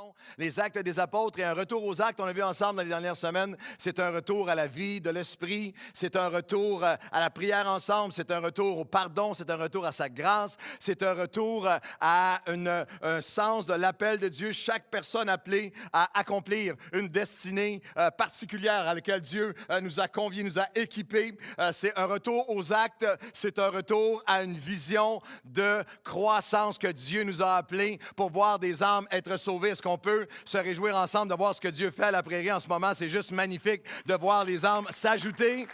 Pardon, les actes des apôtres et un retour aux actes, on a vu ensemble dans les dernières semaines, c'est un retour à la vie de l'Esprit, c'est un retour à la prière ensemble, c'est un retour au pardon, c'est un retour à sa grâce, c'est un retour à un sens de l'appel de Dieu, chaque personne appelée à accomplir une destinée particulière à laquelle Dieu nous a conviés, nous a équipés. C'est un retour aux actes, c'est un retour à une vision de croissance que Dieu nous a appelés pour voir des âmes être sauvées. Est-ce qu'on peut se réjouir ensemble de voir ce que Dieu fait à la prairie en ce moment? C'est juste magnifique de voir les âmes s'ajouter,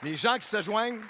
les gens qui se joignent.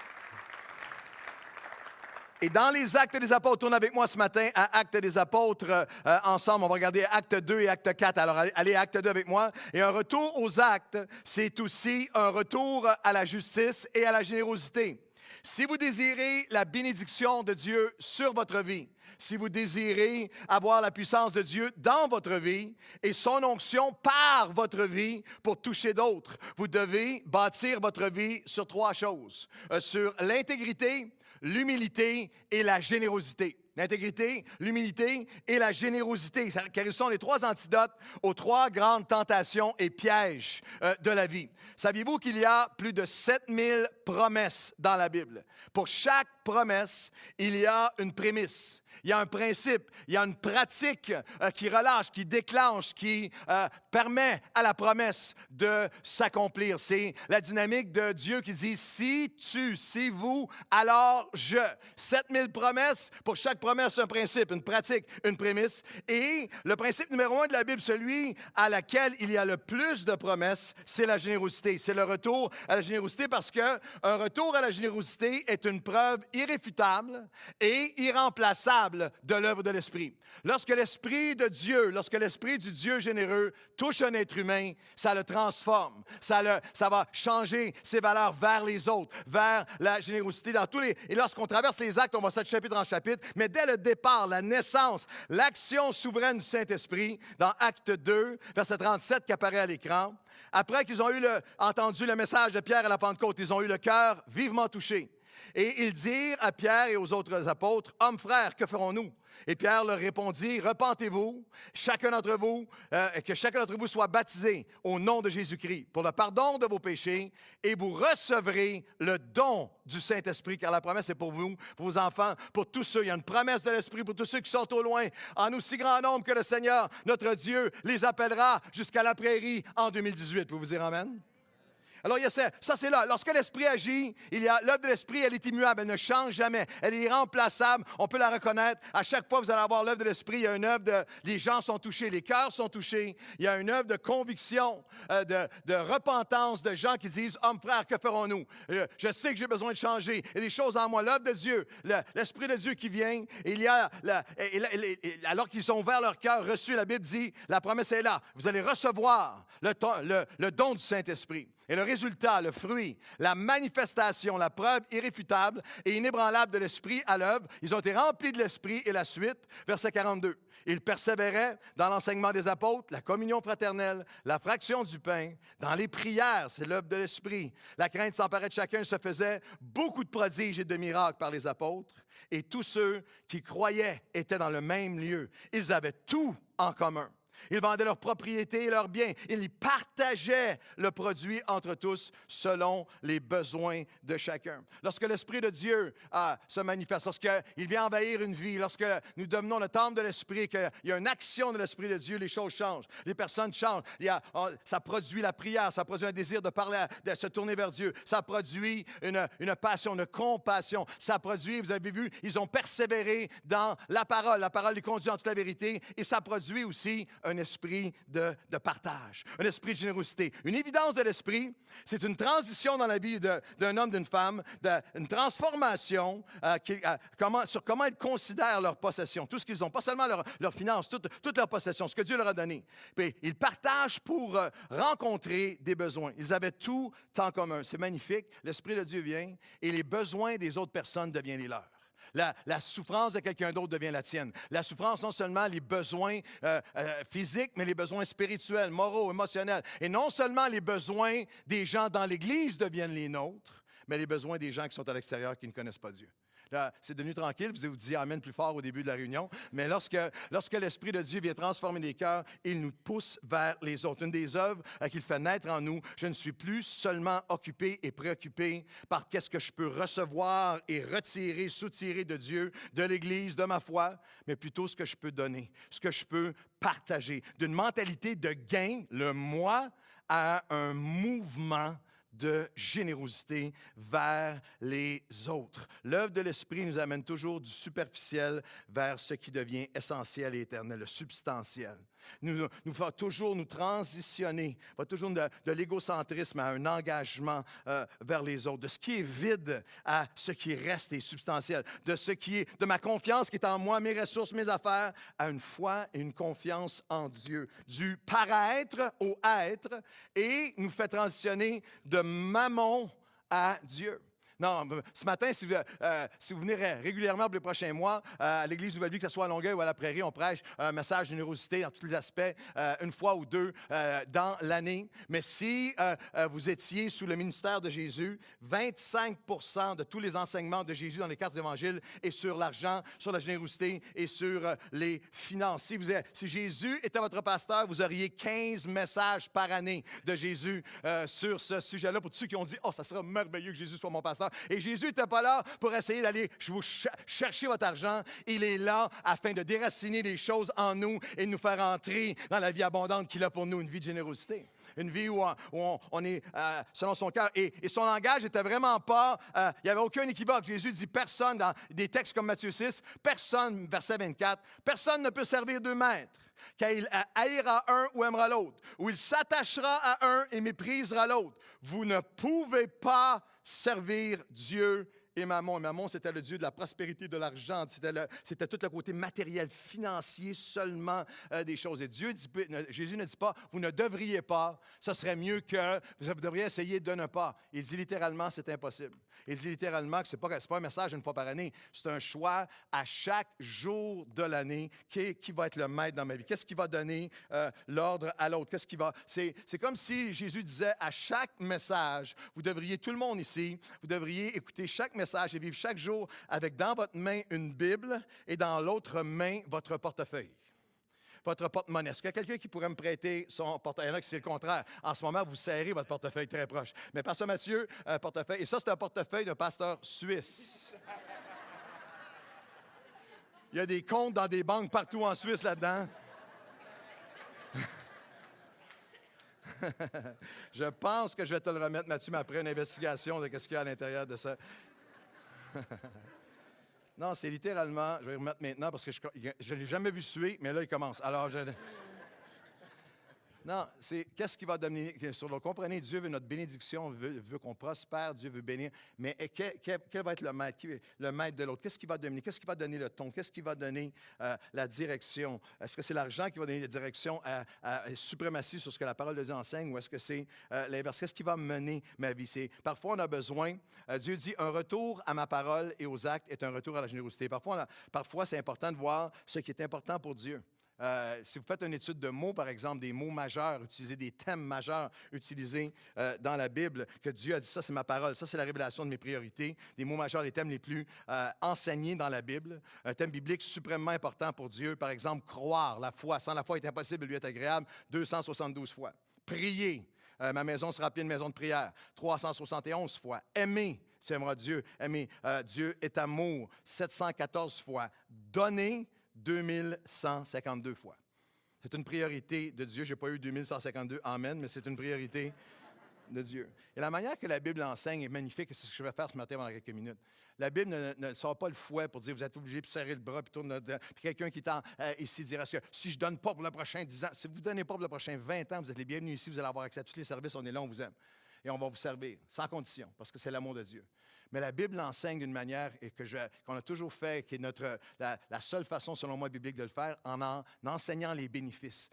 Et dans les Actes des Apôtres, tourne avec moi ce matin à Actes des Apôtres ensemble. On va regarder Actes 2 et Actes 4. Alors, allez, Actes 2 avec moi. Et un retour aux actes, c'est aussi un retour à la justice et à la générosité. Si vous désirez la bénédiction de Dieu sur votre vie, si vous désirez avoir la puissance de Dieu dans votre vie et son onction par votre vie pour toucher d'autres, vous devez bâtir votre vie sur trois choses. Sur l'intégrité, l'humilité et la générosité. L'intégrité, l'humilité et la générosité, car ils sont les trois antidotes aux trois grandes tentations et pièges de la vie. Saviez-vous qu'il y a plus de 7000 promesses dans la Bible? Pour chaque promesse, il y a une prémisse. Il y a un principe, il y a une pratique qui relâche, qui déclenche, qui permet à la promesse de s'accomplir. C'est la dynamique de Dieu qui dit « si tu, si vous, alors je ». 7000 promesses, pour chaque promesse, un principe, une pratique, une prémisse. Et le principe numéro 1 de la Bible, celui à laquelle il y a le plus de promesses, c'est la générosité. C'est le retour à la générosité parce qu'un retour à la générosité est une preuve irréfutable et irremplaçable de l'œuvre de l'Esprit. Lorsque l'Esprit de Dieu, lorsque l'Esprit du Dieu généreux touche un être humain, ça le transforme. Ça va changer ses valeurs vers les autres, vers la générosité dans tous les... Et lorsqu'on traverse les actes, on va de chapitre en chapitre, mais dès le départ, la naissance, l'action souveraine du Saint-Esprit, dans Acte 2, verset 37 qui apparaît à l'écran, après qu'ils ont entendu le message de Pierre à la Pentecôte, ils ont eu le cœur vivement touché. Et ils dirent à Pierre et aux autres apôtres, « Hommes frères, que ferons-nous? » Et Pierre leur répondit, « Repentez-vous, chacun d'entre vous, que chacun d'entre vous soit baptisé au nom de Jésus-Christ pour le pardon de vos péchés, et vous recevrez le don du Saint-Esprit, car la promesse est pour vous, pour vos enfants, pour tous ceux. Il y a une promesse de l'Esprit pour tous ceux qui sont au loin, en aussi grand nombre que le Seigneur, notre Dieu, les appellera jusqu'à la prairie en 2018. » Vous dire amen? Alors, il y a ça c'est là. Lorsque l'Esprit agit, l'œuvre de l'Esprit, elle est immuable, elle ne change jamais. Elle est irremplaçable, on peut la reconnaître. À chaque fois que vous allez avoir l'œuvre de l'Esprit, il y a une œuvre les gens sont touchés, les cœurs sont touchés. Il y a une œuvre de conviction, de repentance, de gens qui disent, « Hommes, frères, que ferons-nous? Je sais que j'ai besoin de changer. Il y a des choses en moi. » L'œuvre de Dieu, l'Esprit de Dieu qui vient, il y a, alors qu'ils ont ouvert leur cœur, reçu, la Bible dit, la promesse est là. Vous allez recevoir le don du Saint-Esprit. Et le résultat, le fruit, la manifestation, la preuve irréfutable et inébranlable de l'Esprit à l'œuvre, ils ont été remplis de l'Esprit. Et la suite, verset 42. Ils persévéraient dans l'enseignement des apôtres, la communion fraternelle, la fraction du pain, dans les prières, c'est l'œuvre de l'Esprit. La crainte s'emparait de chacun, se faisait beaucoup de prodiges et de miracles par les apôtres. Et tous ceux qui croyaient étaient dans le même lieu. Ils avaient tout en commun. Ils vendaient leurs propriétés et leurs biens. Ils partageaient le produit entre tous selon les besoins de chacun. Lorsque l'Esprit de Dieu se manifeste, lorsqu'il vient envahir une vie, lorsque nous devenons le temple de l'Esprit, qu'il y a une action de l'Esprit de Dieu, les choses changent. Les personnes changent. Ça produit la prière, ça produit un désir de parler, de se tourner vers Dieu. Ça produit une passion, une compassion. Ça produit, vous avez vu, ils ont persévéré dans la parole. La parole les conduit en toute la vérité. Et ça produit aussi un esprit de partage, un esprit de générosité. Une évidence de l'esprit, c'est une transition dans la vie d'un homme, d'une femme, une transformation sur comment ils considèrent leurs possessions, tout ce qu'ils ont, pas seulement leurs finances, toutes leurs possessions, ce que Dieu leur a donné. Puis, ils partagent pour rencontrer des besoins. Ils avaient tout en commun. C'est magnifique. L'Esprit de Dieu vient et les besoins des autres personnes deviennent les leurs. La souffrance de quelqu'un d'autre devient la tienne. La souffrance, non seulement les besoins physiques, mais les besoins spirituels, moraux, émotionnels. Et non seulement les besoins des gens dans l'Église deviennent les nôtres, mais les besoins des gens qui sont à l'extérieur, qui ne connaissent pas Dieu. Là, c'est devenu tranquille, vous dites Amen plus fort au début de la réunion. Mais lorsque l'Esprit de Dieu vient transformer les cœurs, il nous pousse vers les autres. Une des œuvres qu'il fait naître en nous, je ne suis plus seulement occupé et préoccupé par qu'est-ce que je peux recevoir et retirer, soutirer de Dieu, de l'Église, de ma foi, mais plutôt ce que je peux donner, ce que je peux partager. D'une mentalité de gain, le moi, à un mouvement de générosité vers les autres. L'œuvre de l'Esprit nous amène toujours du superficiel vers ce qui devient essentiel et éternel, le substantiel. Nous va toujours nous transitionner, va toujours de l'égocentrisme à un engagement vers les autres, de ce qui est vide à ce qui reste et substantiel, de ma confiance qui est en moi, mes ressources, mes affaires, à une foi et une confiance en Dieu, du paraître au être, et nous fait transitionner de mammon à Dieu. Non, ce matin, si vous venez régulièrement pour les prochains mois à l'Église Nouvelle Vie, que ce soit à Longueuil ou à la Prairie, on prêche un message de générosité dans tous les aspects, une fois ou deux dans l'année. Mais si vous étiez sous le ministère de Jésus, 25% de tous les enseignements de Jésus dans les 4 évangiles est sur l'argent, sur la générosité et sur les finances. Si Jésus était votre pasteur, vous auriez 15 messages par année de Jésus sur ce sujet-là. Pour tous ceux qui ont dit « Oh, ça sera merveilleux que Jésus soit mon pasteur ». Et Jésus n'était pas là pour essayer d'aller chercher votre argent. Il est là afin de déraciner des choses en nous et de nous faire entrer dans la vie abondante qu'il a pour nous, une vie de générosité. Une vie où on est selon son cœur. Et son langage n'était vraiment pas... il n'y avait aucun équivoque. Jésus dit personne, dans des textes comme Matthieu 6, personne, verset 24, personne ne peut servir 2 maîtres. Car il haïra un ou aimera l'autre, ou il s'attachera à un et méprisera l'autre. Vous ne pouvez pas servir Dieu et Mammon. Et Mammon, c'était le dieu de la prospérité, de l'argent. C'était tout le côté matériel, financier seulement des choses. Et Jésus ne dit pas, vous ne devriez pas, ce serait mieux que vous devriez essayer de ne pas. Il dit littéralement, c'est impossible. Il dit littéralement que ce n'est pas un message une fois par année, c'est un choix à chaque jour de l'année. Qui va être le maître dans ma vie? Qu'est-ce qui va donner l'ordre à l'autre? C'est comme si Jésus disait à chaque message, vous devriez, tout le monde ici, vous devriez écouter chaque message et vivre chaque jour avec dans votre main une Bible et dans l'autre main votre portefeuille. Votre porte-monnaie. Est-ce qu'il y a quelqu'un qui pourrait me prêter son portefeuille? Il y en a qui c'est le contraire. En ce moment, vous serrez votre portefeuille très proche. Mais Pasteur Mathieu, portefeuille. Et ça, c'est un portefeuille d'un pasteur suisse. Il y a des comptes dans des banques partout en Suisse là-dedans. Je pense que je vais te le remettre, Mathieu, mais après une investigation de ce qu'il y a à l'intérieur de ça. Non, c'est littéralement, je vais le remettre maintenant parce que je ne l'ai jamais vu suer, mais là, il commence. Alors, non, c'est qu'est-ce qui va donner sur le comprenez, Dieu veut notre bénédiction, veut qu'on prospère, Dieu veut bénir. Mais quel va être le maître de l'autre? Qu'est-ce qui va dominer? Qu'est-ce qui va donner le ton? Qu'est-ce qui va donner la direction? Est-ce que c'est l'argent qui va donner la direction à suprématie sur ce que la parole de Dieu enseigne ou est-ce que c'est l'inverse? Qu'est-ce qui va mener ma vie? Parfois, on a besoin, Dieu dit, un retour à ma parole et aux actes est un retour à la générosité. Parfois, c'est important de voir ce qui est important pour Dieu. Si vous faites une étude de mots, par exemple, des mots majeurs, utilisez des thèmes majeurs utilisés dans la Bible, que Dieu a dit, ça c'est ma parole, ça c'est la révélation de mes priorités, des mots majeurs, les thèmes les plus enseignés dans la Bible, un thème biblique suprêmement important pour Dieu, par exemple, croire, la foi, sans la foi il est impossible de lui être agréable, 272 fois. Prier, ma maison sera pleine de maisons de prière, 371 fois. Aimer, tu aimeras Dieu, aimer, Dieu est amour, 714 fois. Donner, 2152 fois. C'est une priorité de Dieu. Je n'ai pas eu 2152, amen, mais c'est une priorité de Dieu. Et la manière que la Bible enseigne est magnifique, et c'est ce que je vais faire ce matin pendant quelques minutes. La Bible ne sort pas le fouet pour dire vous êtes obligé de serrer le bras, puis quelqu'un qui est ici dira que si je ne donne pas pour le prochain 10 ans, si vous ne donnez pas pour le prochain 20 ans, vous êtes les bienvenus ici, vous allez avoir accès à tous les services, on est là, on vous aime. Et on va vous servir, sans condition, parce que c'est l'amour de Dieu. Mais la Bible l'enseigne d'une manière qu'on a toujours fait, qui est la seule façon, selon moi, biblique de le faire, en enseignant les bénéfices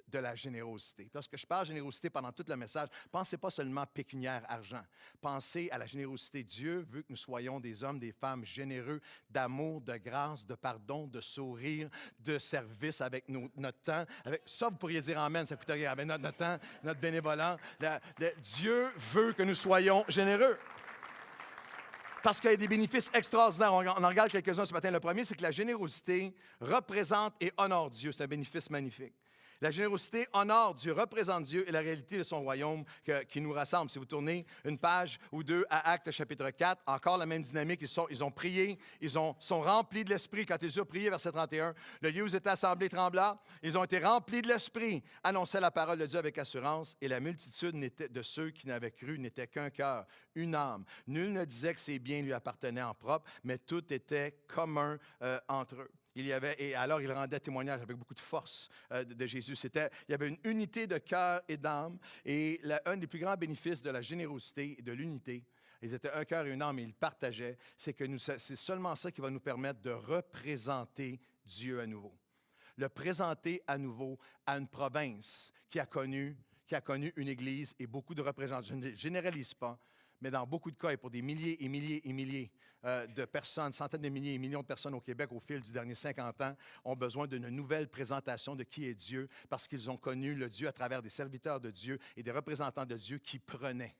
de la générosité. Lorsque je parle de générosité pendant tout le message, pensez pas seulement pécuniaire, argent. Pensez à la générosité. Dieu veut que nous soyons des hommes, des femmes généreux, d'amour, de grâce, de pardon, de sourire, de service avec notre temps. Ça, vous pourriez dire amen, ça coûte rien. Avec notre temps, notre bénévolat. Dieu veut que nous soyons généreux. Parce qu'il y a des bénéfices extraordinaires. On en regarde quelques-uns ce matin. Le premier, c'est que la générosité représente et honore Dieu. C'est un bénéfice magnifique. La générosité honore Dieu, représente Dieu et la réalité de son royaume qui nous rassemble. Si vous tournez une page ou deux à Actes chapitre 4, encore la même dynamique. Ils ont prié, sont remplis de l'Esprit. Quand ils ont prié, verset 31, le lieu où ils étaient assemblés trembla. Ils ont été remplis de l'Esprit, annonçaient la parole de Dieu avec assurance. Et la multitude de ceux qui n'avaient cru n'était qu'un cœur, une âme. Nul ne disait que ses biens lui appartenaient en propre, mais tout était commun entre eux. Et alors, il rendait témoignage avec beaucoup de force de Jésus. Il y avait une unité de cœur et d'âme. Et un des plus grands bénéfices de la générosité et de l'unité, ils étaient un cœur et une âme et ils partageaient, c'est seulement ça qui va nous permettre de représenter Dieu à nouveau. Le présenter à nouveau à une province qui a connu une Église et beaucoup de représentants. Je ne généralise pas, mais dans beaucoup de cas, et pour des milliers et milliers et milliers de personnes, centaines de milliers et millions de personnes au Québec au fil du dernier 50 ans, ont besoin d'une nouvelle présentation de qui est Dieu parce qu'ils ont connu le Dieu à travers des serviteurs de Dieu et des représentants de Dieu qui prenaient,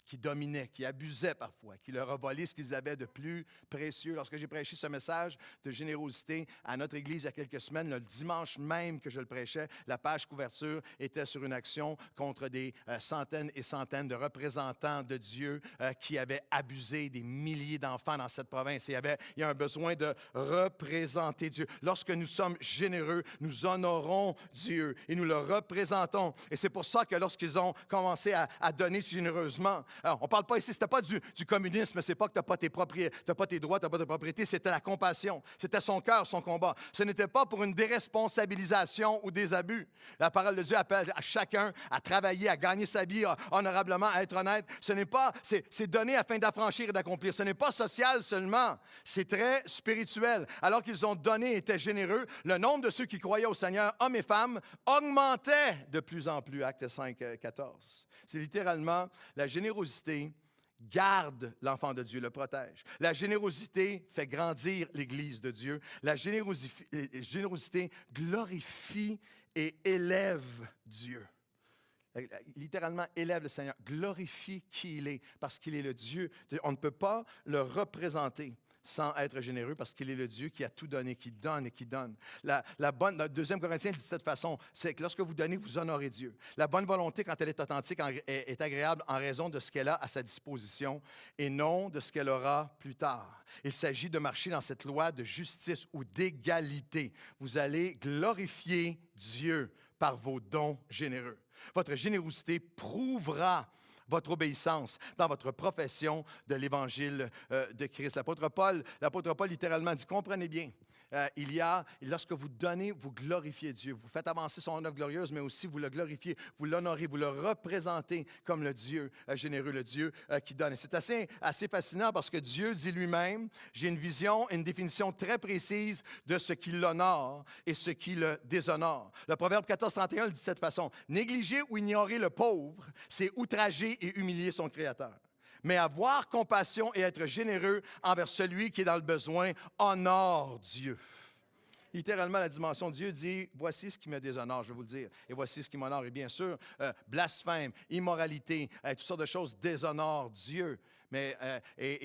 qui dominaient, qui abusaient parfois, qui leur a volé ce qu'ils avaient de plus précieux. Lorsque j'ai prêché ce message de générosité à notre Église il y a quelques semaines, le dimanche même que je le prêchais, la page couverture était sur une action contre des centaines et centaines de représentants de Dieu qui avaient abusé des milliers d'enfants dans cette province. Il y a un besoin de représenter Dieu. Lorsque nous sommes généreux, nous honorons Dieu et nous le représentons. Et c'est pour ça que lorsqu'ils ont commencé à donner généreusement, alors, on ne parle pas ici, ce n'était pas du communisme, ce n'est pas que tu n'as pas tes droits, tu n'as pas de propriété, c'était la compassion, c'était son cœur, son combat. Ce n'était pas pour une déresponsabilisation ou des abus. La parole de Dieu appelle à chacun à travailler, à gagner sa vie honorablement, à être honnête. C'est donné afin d'affranchir et d'accomplir. Ce n'est pas social seulement, c'est très spirituel. Alors qu'ils ont donné et étaient généreux, le nombre de ceux qui croyaient au Seigneur, hommes et femmes, augmentait de plus en plus. Acte 5, 14. C'est littéralement la générosité garde l'enfant de Dieu, le protège. La générosité fait grandir l'Église de Dieu. La générosité glorifie et élève Dieu. Littéralement, élève le Seigneur, glorifie qui il est, parce qu'il est le Dieu. On ne peut pas le représenter sans être généreux, parce qu'il est le Dieu qui a tout donné, qui donne et qui donne. La 2 Corinthiens dit de cette façon, c'est que lorsque vous donnez, vous honorez Dieu. La bonne volonté, quand elle est authentique, est agréable en raison de ce qu'elle a à sa disposition et non de ce qu'elle aura plus tard. Il s'agit de marcher dans cette loi de justice ou d'égalité. Vous allez glorifier Dieu par vos dons généreux. Votre générosité prouvera votre obéissance dans votre profession de l'Évangile de Christ. L'apôtre Paul, littéralement dit, comprenez bien, lorsque vous donnez, vous glorifiez Dieu. Vous faites avancer son œuvre glorieuse, mais aussi vous le glorifiez, vous l'honorez, vous le représentez comme le Dieu généreux, le Dieu qui donne. Et c'est assez fascinant parce que Dieu dit lui-même, j'ai une vision, une définition très précise de ce qui l'honore et ce qui le déshonore. Le Proverbe 14, 31 le dit de cette façon, négliger ou ignorer le pauvre, c'est outrager et humilier son Créateur. Mais avoir compassion et être généreux envers celui qui est dans le besoin honore Dieu. Littéralement, la dimension de Dieu dit, voici ce qui me déshonore, je vais vous le dire, et voici ce qui m'honore. Et bien sûr, blasphème, immoralité, toutes sortes de choses déshonorent Dieu. Mais,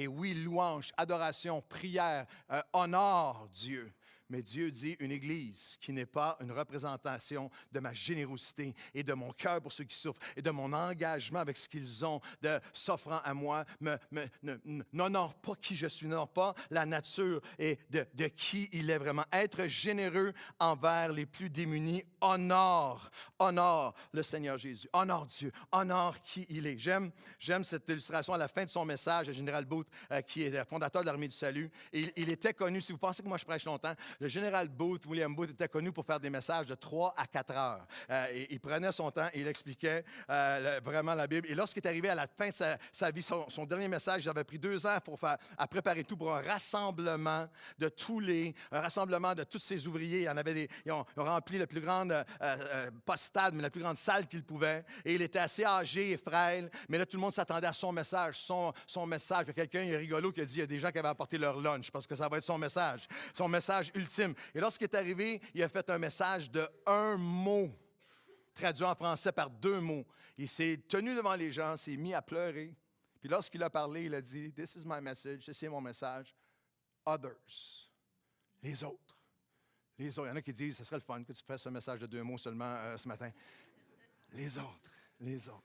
oui, louange, adoration, prière, honore Dieu. Mais Dieu dit une Église qui n'est pas une représentation de ma générosité et de mon cœur pour ceux qui souffrent et de mon engagement avec ce qu'ils ont, de s'offrant à moi, n'honore pas qui je suis, n'honore pas la nature et de qui il est vraiment. Être généreux envers les plus démunis, honore le Seigneur Jésus, honore Dieu, honore qui il est. J'aime cette illustration à la fin de son message, le général Booth, qui est le fondateur de l'Armée du Salut. Et il était connu, si vous pensez que moi je prêche longtemps, le général Booth, William Booth, était connu pour faire des messages de 3 à 4 heures. Il prenait son temps et il expliquait vraiment la Bible. Et lorsqu'il est arrivé à la fin de sa vie, son dernier message, il avait pris 2 ans à préparer tout pour un rassemblement de tous ces ouvriers. Ils ont rempli la plus grande, pas stade, mais la plus grande salle qu'ils pouvaient. Et il était assez âgé et frêle, mais là, tout le monde s'attendait à son message. Son message. Il y a quelqu'un, il est rigolo, qui a dit, il y a des gens qui avaient apporté leur lunch parce que ça va être son message ultime. Et lorsqu'il est arrivé, il a fait un message de 1 mot, traduit en français par 2 mots. Il s'est tenu devant les gens, s'est mis à pleurer. Puis Puis lorsqu'il a parlé, il a dit, This is my message, ceci est mon message. Others. Les autres. Les autres. Il y en a qui disent, ce serait le fun que tu fasses un message de 2 mots seulement ce matin. Les autres. Les autres.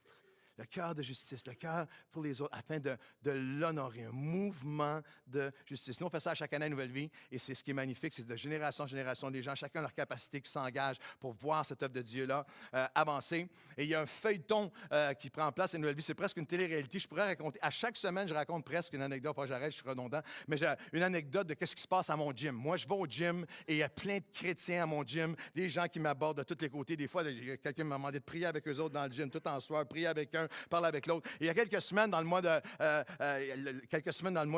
Le cœur de justice, le cœur pour les autres, afin de l'honorer, un mouvement de justice. Nous, on fait ça à chaque année à Nouvelle Vie, et c'est ce qui est magnifique, c'est de génération en génération, des gens, chacun leur capacité qui s'engage pour voir cette œuvre de Dieu-là avancer. Et il y a un feuilleton qui prend place à Nouvelle Vie, c'est presque une télé-réalité. Je pourrais raconter, à chaque semaine, je raconte presque une anecdote, pas j'arrête, je suis redondant, mais j'ai une anecdote de ce qui se passe à mon gym. Moi, je vais au gym, et il y a plein de chrétiens à mon gym, des gens qui m'abordent de tous les côtés. Des fois, quelqu'un m'a demandé de prier avec eux autres dans le gym, tout en soir, prier avec un, parler avec l'autre. Et il y a quelques semaines, dans le mois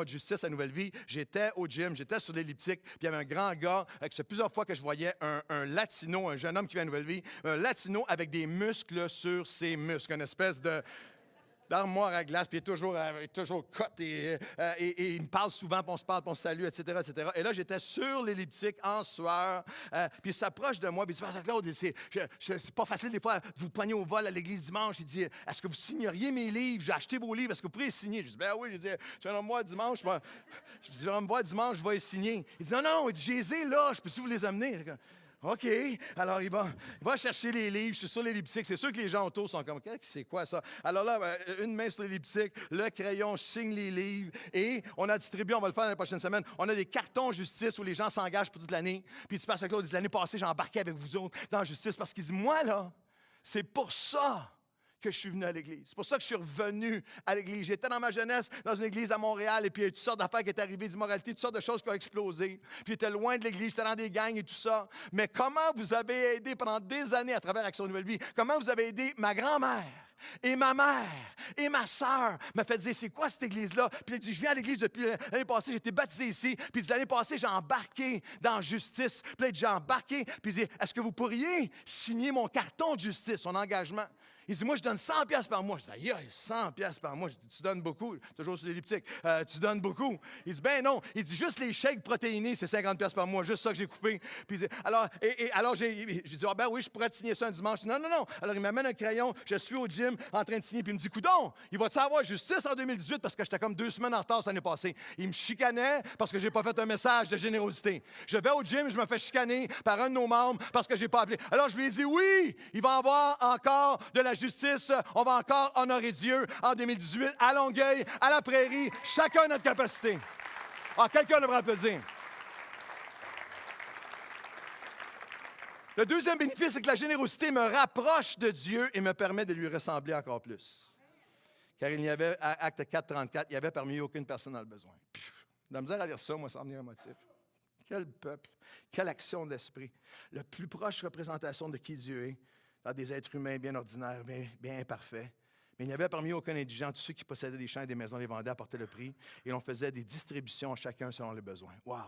de justice à Nouvelle Vie, j'étais au gym, j'étais sur l'elliptique, puis il y avait un grand gars, c'est plusieurs fois que je voyais un latino, un jeune homme qui vient à Nouvelle Vie, un latino avec des muscles sur ses muscles, une espèce d'armoire à glace, puis il est toujours cote, et il me parle souvent, puis on se parle, puis on se salue, etc., etc. Et là, j'étais sur l'elliptique, en sueur, puis il s'approche de moi, puis il dit, Pasteur Claude, c'est pas facile des fois de vous pogner au vol à l'église dimanche. Il dit, est-ce que vous signeriez mes livres? J'ai acheté vos livres, est-ce que vous pourriez les signer? Je dis, ben oui, je dis, tu vas me voir dimanche, je vais les signer. Il dit, non, il dit, j'ai les ai là, je peux-tu vous les amener? OK. Alors, il va chercher les livres. Je suis sur l'elliptique. C'est sûr que les gens autour sont comme, c'est quoi ça? Alors là, une main sur l'elliptique, le crayon, je signe les livres. Et on a distribué, on va le faire dans la prochaine semaine, on a des cartons justice où les gens s'engagent pour toute l'année. Puis il passe Claude, l'année passée, j'ai embarqué avec vous autres dans la justice parce qu'il dit, moi, là, c'est pour ça que je suis venu à l'Église. C'est pour ça que je suis revenu à l'Église. J'étais dans ma jeunesse dans une église à Montréal et puis il y a eu toutes sortes d'affaires qui étaient arrivées, d'immoralité, toutes sortes de choses qui ont explosé. Puis j'étais loin de l'Église, j'étais dans des gangs et tout ça. Mais comment vous avez aidé pendant des années à travers Action Nouvelle Vie? Comment vous avez aidé ma grand-mère et ma mère et ma sœur m'a fait dire, c'est quoi cette église-là? Puis il dit, je viens à l'église depuis l'année passée, j'ai été baptisé ici. Puis il dit, l'année passée, j'ai embarqué dans justice. Puis j'ai embarqué. Puis il dit, est-ce que vous pourriez signer mon carton de justice, son engagement? Il dit, moi, je donne 100 pièces par mois. Je dis, aïe, 100 pièces par mois. Je dis, tu donnes beaucoup. Toujours sur l'elliptique. Tu donnes beaucoup. Il dit, ben non. Il dit, juste les shakes protéinés, c'est 50 pièces par mois. Juste ça que j'ai coupé. Puis il dit, alors j'ai dit, ah ben oui, je pourrais te signer ça un dimanche. Non. Alors il m'amène un crayon. Je suis au gym en train de signer. Puis il me dit, coudon, il va-tu avoir justice en 2018 parce que j'étais comme 2 semaines en retard l'année passée. Il me chicanait parce que j'ai pas fait un message de générosité. Je vais au gym, je me fais chicaner par un de nos membres parce que j'ai pas appelé. Alors je lui ai dit, oui, il va y avoir encore de la justice, on va encore honorer Dieu en 2018 à Longueuil, à la Prairie, chacun a notre capacité. Ah, quelqu'un devrait applaudir. Le deuxième bénéfice, c'est que la générosité me rapproche de Dieu et me permet de lui ressembler encore plus. Car il y avait, à Acte 4, 34, il n'y avait parmi eux aucune personne dans le besoin. De la misère à lire ça, moi, sans venir un motif. Quel peuple, quelle action de l'esprit. La plus proche représentation de qui Dieu est, dans des êtres humains bien ordinaires, bien imparfaits. Mais il n'y avait parmi eux aucun indigent. Tous ceux qui possédaient des champs et des maisons les vendaient, apportaient le prix, et l'on faisait des distributions à chacun selon les besoins. Wow!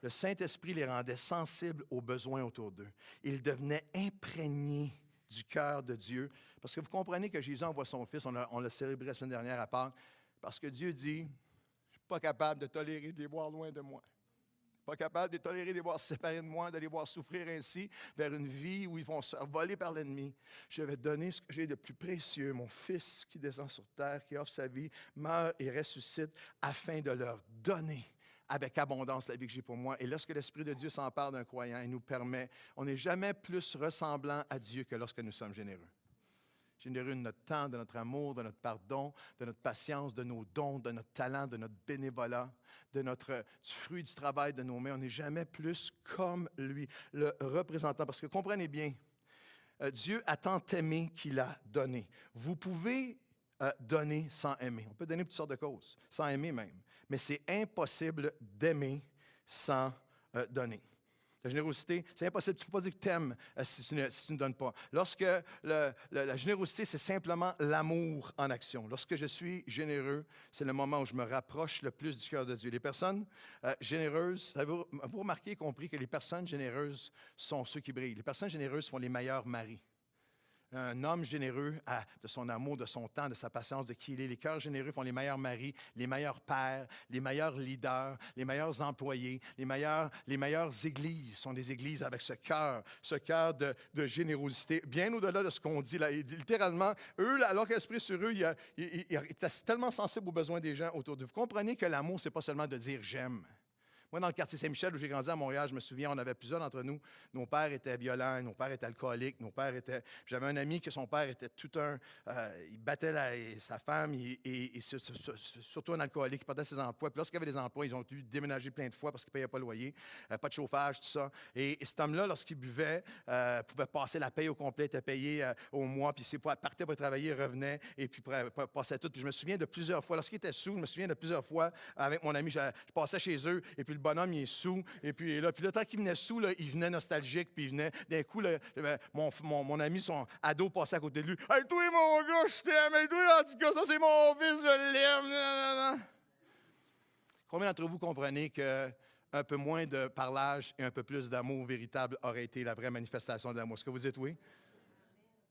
Le Saint-Esprit les rendait sensibles aux besoins autour d'eux. Ils devenaient imprégnés du cœur de Dieu. Parce que vous comprenez que Jésus envoie son Fils, on l'a célébré la semaine dernière à Pâques, parce que Dieu dit, je ne suis pas capable de tolérer de les voir loin de moi. Pas capable de les tolérer, de les voir séparés de moi, de les voir souffrir ainsi vers une vie où ils vont se faire voler par l'ennemi. Je vais donner ce que j'ai de plus précieux, mon Fils qui descend sur terre, qui offre sa vie, meurt et ressuscite, afin de leur donner avec abondance la vie que j'ai pour moi. Et lorsque l'Esprit de Dieu s'empare d'un croyant, il nous permet, on n'est jamais plus ressemblant à Dieu que lorsque nous sommes généreux. Généreux de notre temps, de notre amour, de notre pardon, de notre patience, de nos dons, de notre talent, de notre bénévolat, du fruit du travail de nos mains. On n'est jamais plus comme lui, le représentant. Parce que comprenez bien, Dieu a tant aimé qu'il a donné. Vous pouvez donner sans aimer. On peut donner pour toutes sortes de causes, sans aimer même. Mais c'est impossible d'aimer sans donner. La générosité, c'est impossible. Tu ne peux pas dire que tu aimes si tu ne donnes pas. Lorsque la générosité, c'est simplement l'amour en action. Lorsque je suis généreux, c'est le moment où je me rapproche le plus du cœur de Dieu. Les personnes généreuses, vous remarquez y compris que les personnes généreuses sont ceux qui brillent. Les personnes généreuses font les meilleurs maris. un homme généreux de son amour, de son temps, de sa patience, de qui il est. Les cœurs généreux font les meilleurs maris, les meilleurs pères, les meilleurs leaders, les meilleurs employés, les meilleures églises sont des églises avec ce cœur de générosité, bien au-delà de ce qu'on dit là. Il dit littéralement, eux, là, alors que l'Esprit est sur eux, il est tellement sensible aux besoins des gens autour d'eux. Vous comprenez que l'amour, ce n'est pas seulement de dire « j'aime ». Moi, dans le quartier Saint-Michel, où j'ai grandi à Montréal, je me souviens, on avait plusieurs d'entre nous. Nos pères étaient violents, nos pères étaient alcooliques, J'avais un ami que son père était il battait sa femme, surtout un alcoolique, il perdait ses emplois. Puis lorsqu'il avait des emplois, ils ont dû déménager plein de fois parce qu'ils ne payaient pas le loyer, pas de chauffage, tout ça. Et cet homme-là, lorsqu'il buvait, pouvait passer la paye au complet, était payé au mois, puis il partait pour travailler, il revenait, et puis passait tout. Puis je me souviens de plusieurs fois, lorsqu'il était sous, avec mon ami, je passais chez eux, et puis le bonhomme, il est sous, et puis là, tant qu'il venait sous, là, il venait nostalgique, puis il venait, d'un coup, là, mon ami, son ado passait à côté de lui. « Hey, toi, mon gars, je t'aime! Hey, toi, en tout cas, ça, c'est mon fils, je l'aime! » Combien d'entre vous comprenez que un peu moins de parlage et un peu plus d'amour véritable aurait été la vraie manifestation de l'amour? Est-ce que vous dites oui?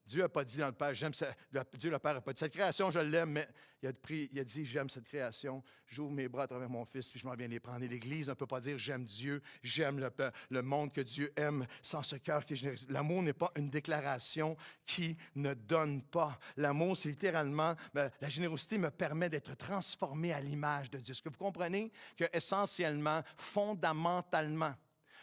Dieu n'a pas dit dans le Père, Dieu le Père n'a pas dit, cette création, je l'aime, mais il a dit, j'aime cette création, j'ouvre mes bras à travers mon Fils, puis je m'en viens les prendre. Et l'Église ne peut pas dire, j'aime Dieu, j'aime le monde que Dieu aime, sans ce cœur qui est généreux. L'amour n'est pas une déclaration qui ne donne pas. L'amour, c'est littéralement, la générosité me permet d'être transformé à l'image de Dieu. Est-ce que vous comprenez que essentiellement, fondamentalement,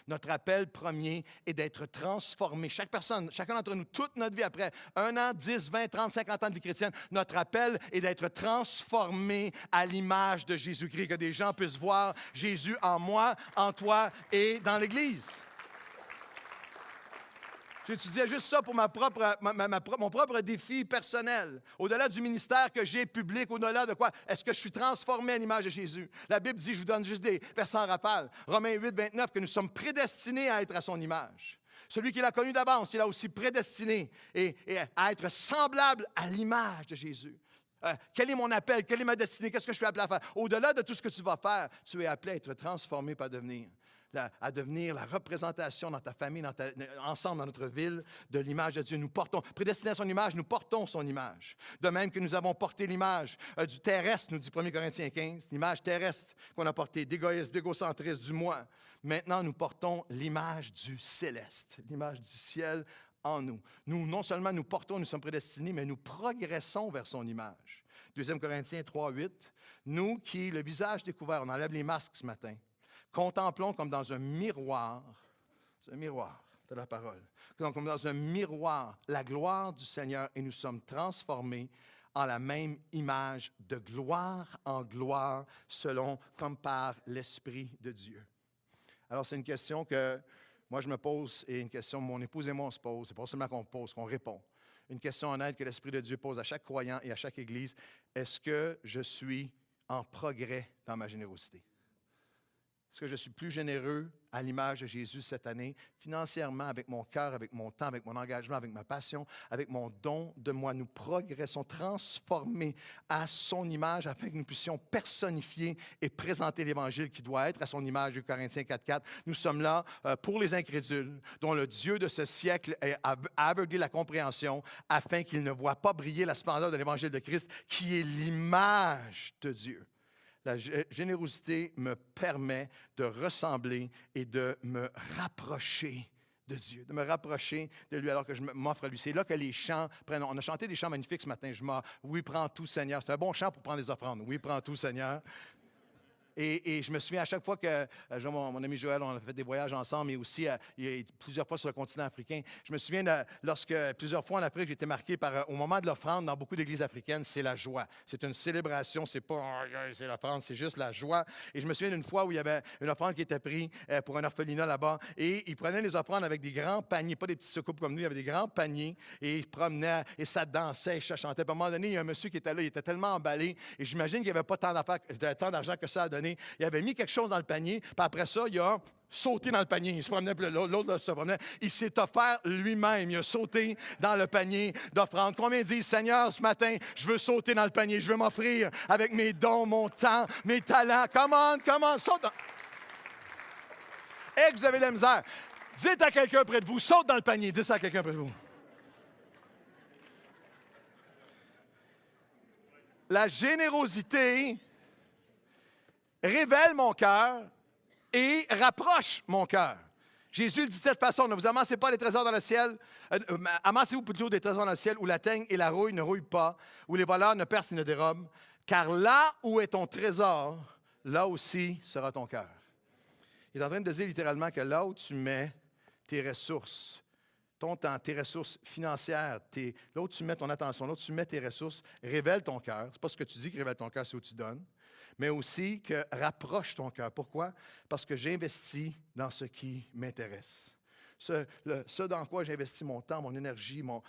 notre appel premier est d'être transformé. Chaque personne, chacun d'entre nous, toute notre vie après 1 an, 10, 20, 30, 50 ans de vie chrétienne, notre appel est d'être transformé à l'image de Jésus-Christ, que des gens puissent voir Jésus en moi, en toi et dans l'Église. J'étudiais juste ça pour mon propre défi personnel. Au-delà du ministère que j'ai public, au-delà de quoi? Est-ce que je suis transformé à l'image de Jésus? La Bible dit, je vous donne juste des versets en rappel. Romains 8, 29, que nous sommes prédestinés à être à son image. Celui qui l'a connu d'avance, il a aussi prédestiné et à être semblable à l'image de Jésus. Quel est mon appel? Quelle est ma destinée? Qu'est-ce que je suis appelé à faire? Au-delà de tout ce que tu vas faire, tu es appelé à être transformé, pas à devenir. À devenir la représentation dans ta famille, ensemble dans notre ville, de l'image de Dieu. Nous portons, prédestinés à son image, nous portons son image. De même que nous avons porté l'image du terrestre, nous dit 1 Corinthiens 15, l'image terrestre qu'on a portée, d'égoïsme, d'égocentrisme, du moi. Maintenant, nous portons l'image du céleste, l'image du ciel en nous. Nous, non seulement nous portons, nous sommes prédestinés, mais nous progressons vers son image. 2 Corinthiens 3, 8, nous qui, le visage découvert, on enlève les masques ce matin, contemplons comme dans un miroir, c'est un miroir de la parole, comme dans un miroir, la gloire du Seigneur et nous sommes transformés en la même image de gloire en gloire, comme par l'Esprit de Dieu. Alors, c'est une question que moi je me pose et une question que mon épouse et moi on se pose. C'est pas seulement qu'on pose, qu'on répond. Une question honnête que l'Esprit de Dieu pose à chaque croyant et à chaque Église. Est-ce que je suis en progrès dans ma générosité? Est-ce que je suis plus généreux à l'image de Jésus cette année, financièrement, avec mon cœur, avec mon temps, avec mon engagement, avec ma passion, avec mon don de moi? Nous progressons, transformés à son image afin que nous puissions personnifier et présenter l'Évangile qui doit être à son image, de Corinthiens 4.4. Nous sommes là pour les incrédules, dont le Dieu de ce siècle a aveuglé la compréhension afin qu'ils ne voient pas briller la splendeur de l'Évangile de Christ, qui est l'image de Dieu. La générosité me permet de ressembler et de me rapprocher de Dieu, de me rapprocher de lui alors que je m'offre à lui. C'est là que les chants prennent. On a chanté des chants magnifiques ce matin. Oui, prends tout, Seigneur. C'est un bon chant pour prendre des offrandes. Oui, prends tout, Seigneur. Et je me souviens à chaque fois que mon ami Joël, on a fait des voyages ensemble, et aussi plusieurs fois sur le continent africain. Je me souviens lorsque plusieurs fois en Afrique, j'ai été marqué par, au moment de l'offrande, dans beaucoup d'églises africaines, c'est la joie. C'est une célébration, c'est pas c'est l'offrande, c'est juste la joie. Et je me souviens d'une fois où il y avait une offrande qui était prise pour un orphelinat là-bas, et ils prenaient les offrandes avec des grands paniers, pas des petits soucoupes comme nous, il y avait des grands paniers, et ils promenaient, et ça dansait, ça chantait. Puis à un moment donné, il y a un monsieur qui était là, il était tellement emballé, et j'imagine qu'il n'y avait pas tant d'argent que ça à donner. Il avait mis quelque chose dans le panier, puis après ça, il a sauté dans le panier. Il se promenait, puis l'autre se promenait. Il s'est offert lui-même. Il a sauté dans le panier d'offrande. Combien disent, Seigneur, ce matin, je veux sauter dans le panier, je veux m'offrir avec mes dons, mon temps, mes talents. Come on, saute dans... Et que vous avez de la misère. Dites à quelqu'un près de vous, saute dans le panier. Dites ça à quelqu'un près de vous. La générosité révèle mon cœur et rapproche mon cœur. Jésus le dit de cette façon, ne vous amassez pas les trésors dans le ciel, amassez-vous plutôt des trésors dans le ciel où la teigne et la rouille ne rouillent pas, où les voleurs ne percent et ne dérobent, car là où est ton trésor, là aussi sera ton cœur. Il est en train de dire littéralement que là où tu mets tes ressources, ton temps, tes ressources financières, là où tu mets ton attention, là où tu mets tes ressources, révèle ton cœur. Ce n'est pas ce que tu dis qui révèle ton cœur, c'est où tu donnes. Mais aussi que rapproche ton cœur. Pourquoi? Parce que j'investis dans ce qui m'intéresse. Ce dans quoi j'investis mon temps, mon énergie, mon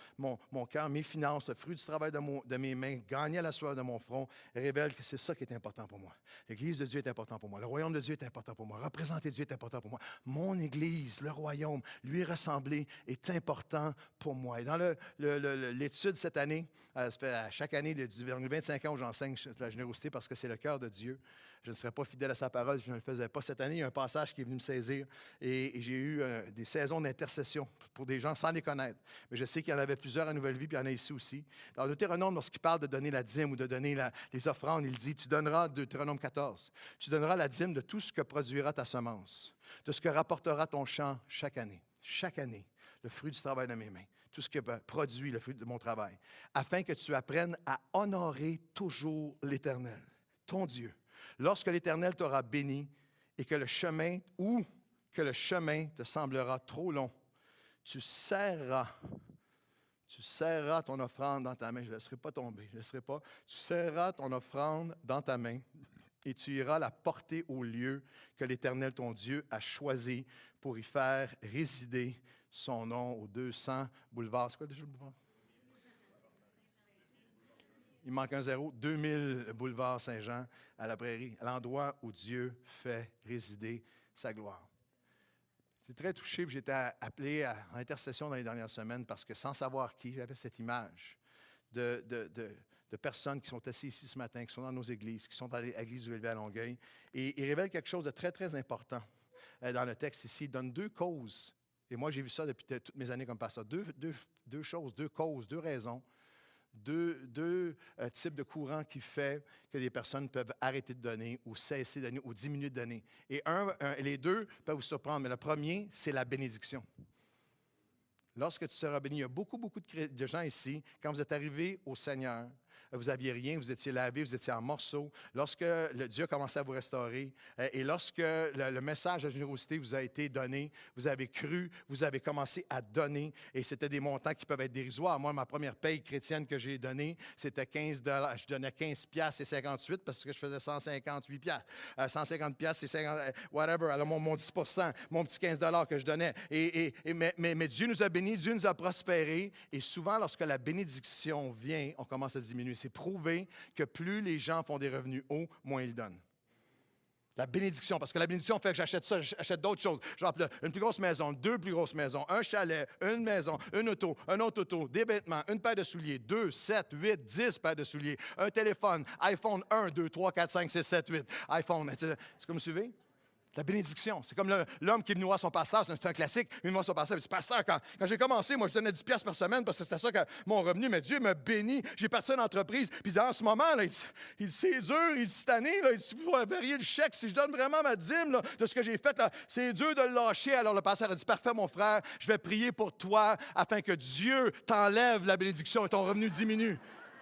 cœur, mes finances, le fruit du travail de mes mains, gagner à la sueur de mon front, révèle que c'est ça qui est important pour moi. L'Église de Dieu est important pour moi. Le royaume de Dieu est important pour moi. Représenter Dieu est important pour moi. Mon Église, le royaume, lui ressembler est important pour moi. Et dans l'étude cette année, ça fait à chaque année, depuis 25 ans où j'enseigne la générosité parce que c'est le cœur de Dieu. Je ne serais pas fidèle à sa parole si je ne le faisais pas. Cette année, il y a un passage qui est venu me saisir et j'ai eu des saisons d'intercession pour des gens sans les connaître. Mais je sais qu'il y en avait plusieurs à Nouvelle Vie, puis il y en a ici aussi. Dans Deutéronome, lorsqu'il parle de donner la dîme ou de donner les offrandes, il dit, tu donneras, Deutéronome 14, tu donneras la dîme de tout ce que produira ta semence, de ce que rapportera ton champ chaque année. Chaque année, le fruit du travail de mes mains, tout ce que produit le fruit de mon travail, afin que tu apprennes à honorer toujours l'Éternel, ton Dieu. Lorsque l'Éternel t'aura béni et que le chemin te semblera trop long, tu serreras ton offrande dans ta main. Je ne laisserai pas tomber, Tu serreras ton offrande dans ta main et tu iras la porter au lieu que l'Éternel, ton Dieu, a choisi pour y faire résider son nom au 200 boulevard. C'est quoi déjà le boulevard? Il manque un zéro. 2000 boulevard Saint-Jean à la Prairie, à l'endroit où Dieu fait résider sa gloire. J'étais très touché, puis j'étais appelé en intercession dans les dernières semaines parce que sans savoir qui, j'avais cette image de personnes qui sont assises ici ce matin, qui sont dans nos églises, qui sont dans l'église du Élevé à Longueuil. Et il révèle quelque chose de très, très important dans le texte ici. Il donne deux causes. Et moi, j'ai vu ça depuis toutes mes années comme pasteur. Deux choses, deux causes, deux raisons. Deux types de courants qui fait que des personnes peuvent arrêter de donner ou cesser de donner ou diminuer de donner. Et les deux peuvent vous surprendre, mais le premier, c'est la bénédiction. Lorsque tu seras béni, il y a beaucoup de gens ici, quand vous êtes arrivés au Seigneur, vous n'aviez rien, vous étiez lavé, vous étiez en morceaux. Lorsque Dieu a commencé à vous restaurer et lorsque le message de générosité vous a été donné, vous avez cru, vous avez commencé à donner et c'était des montants qui peuvent être dérisoires. Moi, ma première paye chrétienne que j'ai donnée, c'était 15 $. Je donnais 15 piastres et 58 parce que je faisais 158 piastres. 150 piastres, c'est 50, whatever. Alors, mon 10 mon petit 15 $ que je donnais. Mais Dieu nous a bénis, Dieu nous a prospérés. Et souvent, lorsque la bénédiction vient, on commence à diminuer. C'est prouvé que plus les gens font des revenus hauts, moins ils donnent. La bénédiction, parce que la bénédiction fait que j'achète ça, j'achète d'autres choses. Genre une plus grosse maison, deux plus grosses maisons, un chalet, une maison, une auto, un autre auto, des vêtements, une paire de souliers, 2, 7, 8, 10 paires de souliers, un téléphone, iPhone 1, 2, 3, 4, 5, 6, 7, 8, iPhone. C'est comme vous suivez? La bénédiction. C'est comme l'homme qui est venu voir son pasteur, c'est un classique. Il est venu voir son pasteur, il dit, pasteur, quand j'ai commencé, moi, je donnais 10 piastres par semaine parce que c'était ça que mon revenu, mais Dieu m'a béni. J'ai parti une entreprise. Puis il dit, en ce moment, là, il dit c'est dur, il dit, cette année, là, il dit, vous verriez le chèque, si je donne vraiment ma dîme là, de ce que j'ai fait, là, c'est dur de le lâcher. Alors le pasteur a dit, parfait, mon frère, je vais prier pour toi afin que Dieu t'enlève la bénédiction et ton revenu diminue,